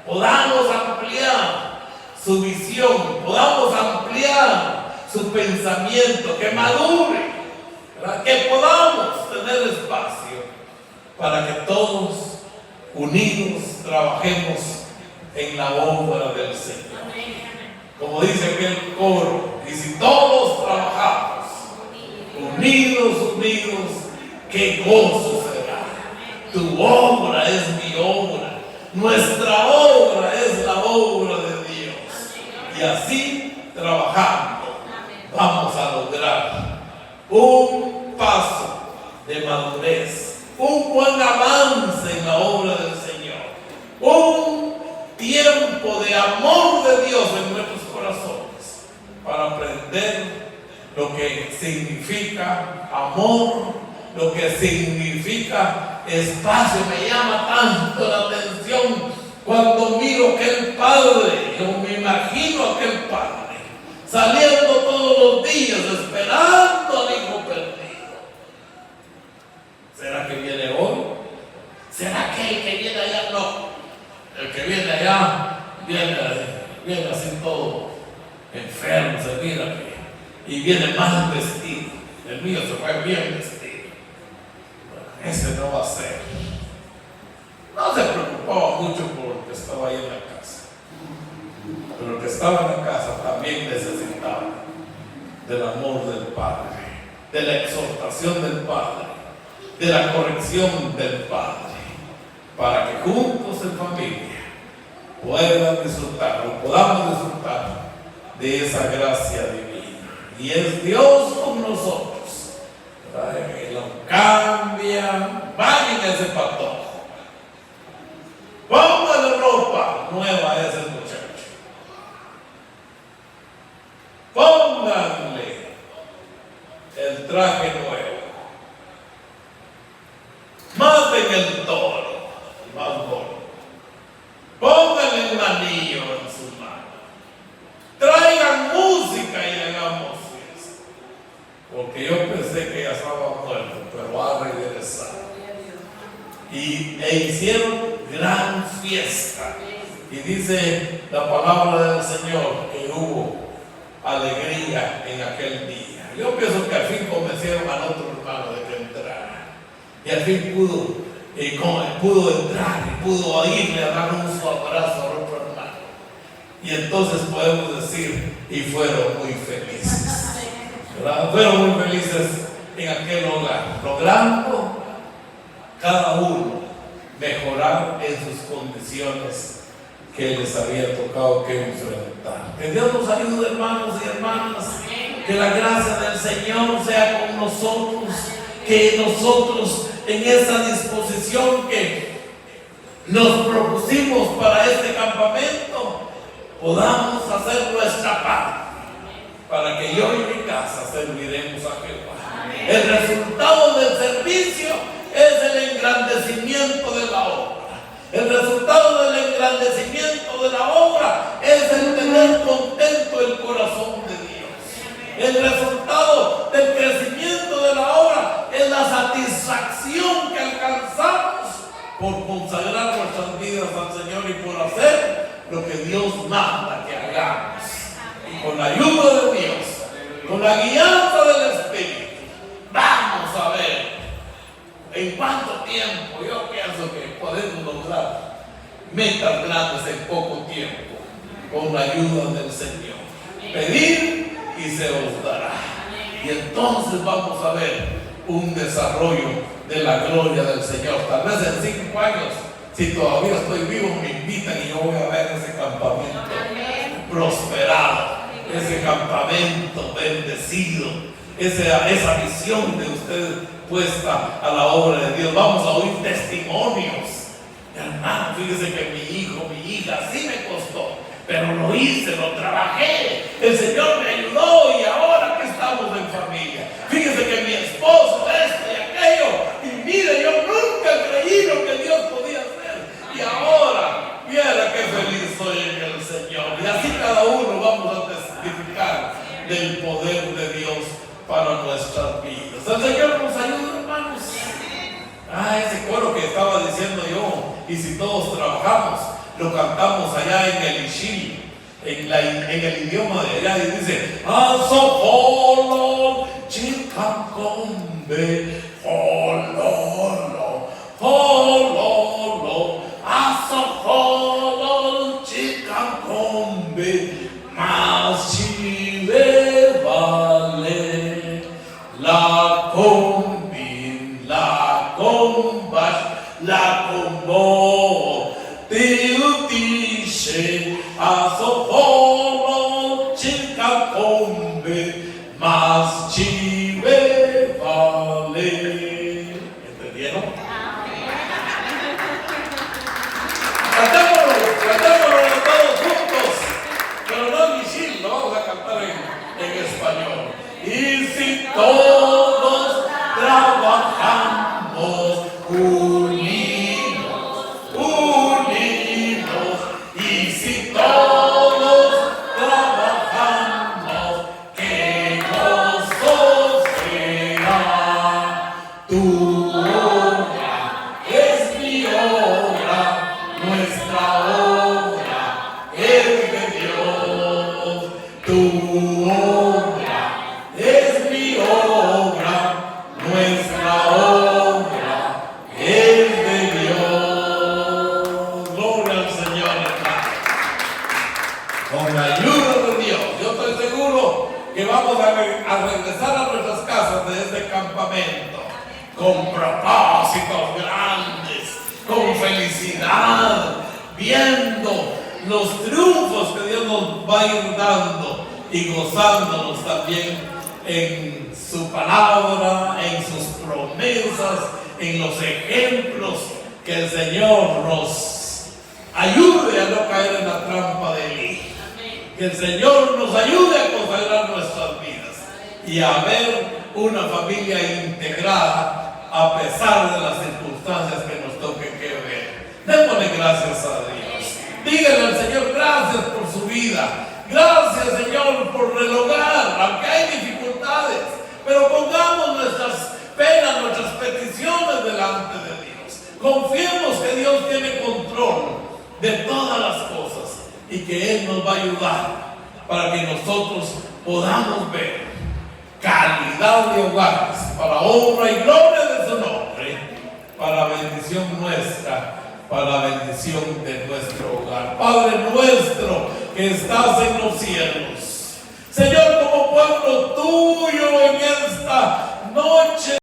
podamos ampliar su visión, podamos ampliar su pensamiento, que madure, ¿verdad? Que podamos tener espacio para que todos unidos trabajemos en la obra del Señor. Como dice aquel coro, y si todos trabajamos unidos, qué gozo será. Tu obra es mi obra, nuestra obra es la obra de Dios. Y así trabajando vamos a lograr un paso de madurez, un buen avance en la obra del Señor, un tiempo de amor de Dios en nuestros corazones, para aprender lo que significa amor, lo que significa espacio. Me llama tanto la atención cuando miro aquel padre, yo me imagino aquel padre saliendo todos los días esperando al hijo perdido. ¿Será que viene hoy? ¿Será que el que viene allá? No, el que viene allá viene así todo enfermo, se mira que, y viene mal vestido. El mío se fue bien vestido. Bueno, ese no va a ser. No se preocupaba mucho por lo que estaba ahí en la casa, pero el que estaba en la casa también necesitaba del amor del Padre, de la exhortación del Padre, de la corrección del Padre, para que juntos en familia puedan disfrutar, o podamos disfrutar de esa gracia divina. Y es Dios con nosotros, ¿verdad? Que lo cambia. Vayan ese patojo, póngale ropa nueva a ese muchacho, pónganle el traje nuevo, maten el toro más gordo, pónganle un anillo en su mano, traigan música y hagamos fiesta. Porque yo pensé que ya estaba muerto, pero ha regresado. E hicieron gran fiesta. Y dice la palabra del Señor que hubo alegría en aquel día. Yo pienso que al fin convencieron al otro hermano de que entrara. Y al fin pudo entrar y pudo irle a dar un abrazo al otro hermano. Y entonces podemos decir, y fueron muy felices, ¿verdad? Fueron muy felices en aquel hogar, logrando cada uno mejorar en sus condiciones que les había tocado que enfrentar. Que Dios nos ayude, hermanos y hermanas, que la gracia del Señor sea con nosotros, que nosotros en esa disposición que nos propusimos para este campamento podamos hacer nuestra parte, para que yo y mi casa serviremos a Jehová. El resultado del servicio es el engrandecimiento de la obra. El resultado del engrandecimiento de la obra es el tener contento el corazón de Dios. El resultado del crecimiento de la obra es la satisfacción que alcanzamos por consagrar nuestras vidas al Señor y por hacer lo que Dios manda que hagamos. Y con la ayuda de Dios, con la guianza del Espíritu, vamos a ver en cuánto tiempo. Yo pienso que podemos lograr metas grandes en poco tiempo con la ayuda del Señor. Pedir y se os dará. Y entonces vamos a ver un desarrollo de la gloria del Señor. Tal vez en 5 años, si todavía estoy vivo, me invitan y yo voy a ver ese campamento prosperado, ese campamento bendecido, esa visión de usted puesta a la obra de Dios. Vamos a oír testimonios. Hermano, fíjese que mi hijo, mi hija, sí me costó, pero lo hice, lo trabajé, el Señor me ayudó y ahora que estamos en familia. Fíjese que mi esposo, esto y aquello, y mire, yo nunca creí lo que Dios podía hacer, y ahora, viera qué feliz soy en el Señor. Y así cada uno vamos a testificar del poder de Dios para nuestras vidas. El Señor nos ayuda, hermanos. Ese coro que estaba diciendo yo, y si todos trabajamos, lo cantamos allá en el Ishil, en el idioma de allá, y dice: Asofolo, Chicancombe, Hololo, Hololo, Asofolo, Chicancombe, Maschive vale, la combin, la combash, la combo, Tiutishe, Asofolo, Chicancombe, Maschive vale. ¿Entendieron? Cantémoslo todos juntos, pero no en Ishil, lo vamos a cantar en español. Y si todos trabajamos unidos, y si todos trabajamos, qué gozo será. Tu obra es mi obra, nuestra obra es de Dios. Tu obra es mi obra, nuestra obra es de Dios. Gloria al Señor, hermano. Con la ayuda de Dios, yo estoy seguro que vamos a regresar a nuestras casas de este campamento con propósitos grandes, con felicidad, viendo los triunfos que Dios nos va a ir dando y gozándonos también en su palabra, en sus promesas, en los ejemplos. Que el Señor nos ayude a no caer en la trampa de Elí. Que el Señor nos ayude a consagrar nuestras vidas y a ver una familia integrada a pesar de las circunstancias que nos toque que ver. Démosle gracias a Dios. Díganle al Señor gracias por su vida. Gracias, Señor, por el hogar, aunque hay dificultades, pero pongamos nuestras penas, nuestras peticiones delante de Dios. Confiemos que Dios tiene control de todas las cosas y que Él nos va a ayudar para que nosotros podamos ver calidad de hogares para honra y gloria de su nombre, para bendición nuestra, para bendición de nuestro hogar. Padre nuestro que estás en los cielos, Señor, como pueblo tuyo en esta noche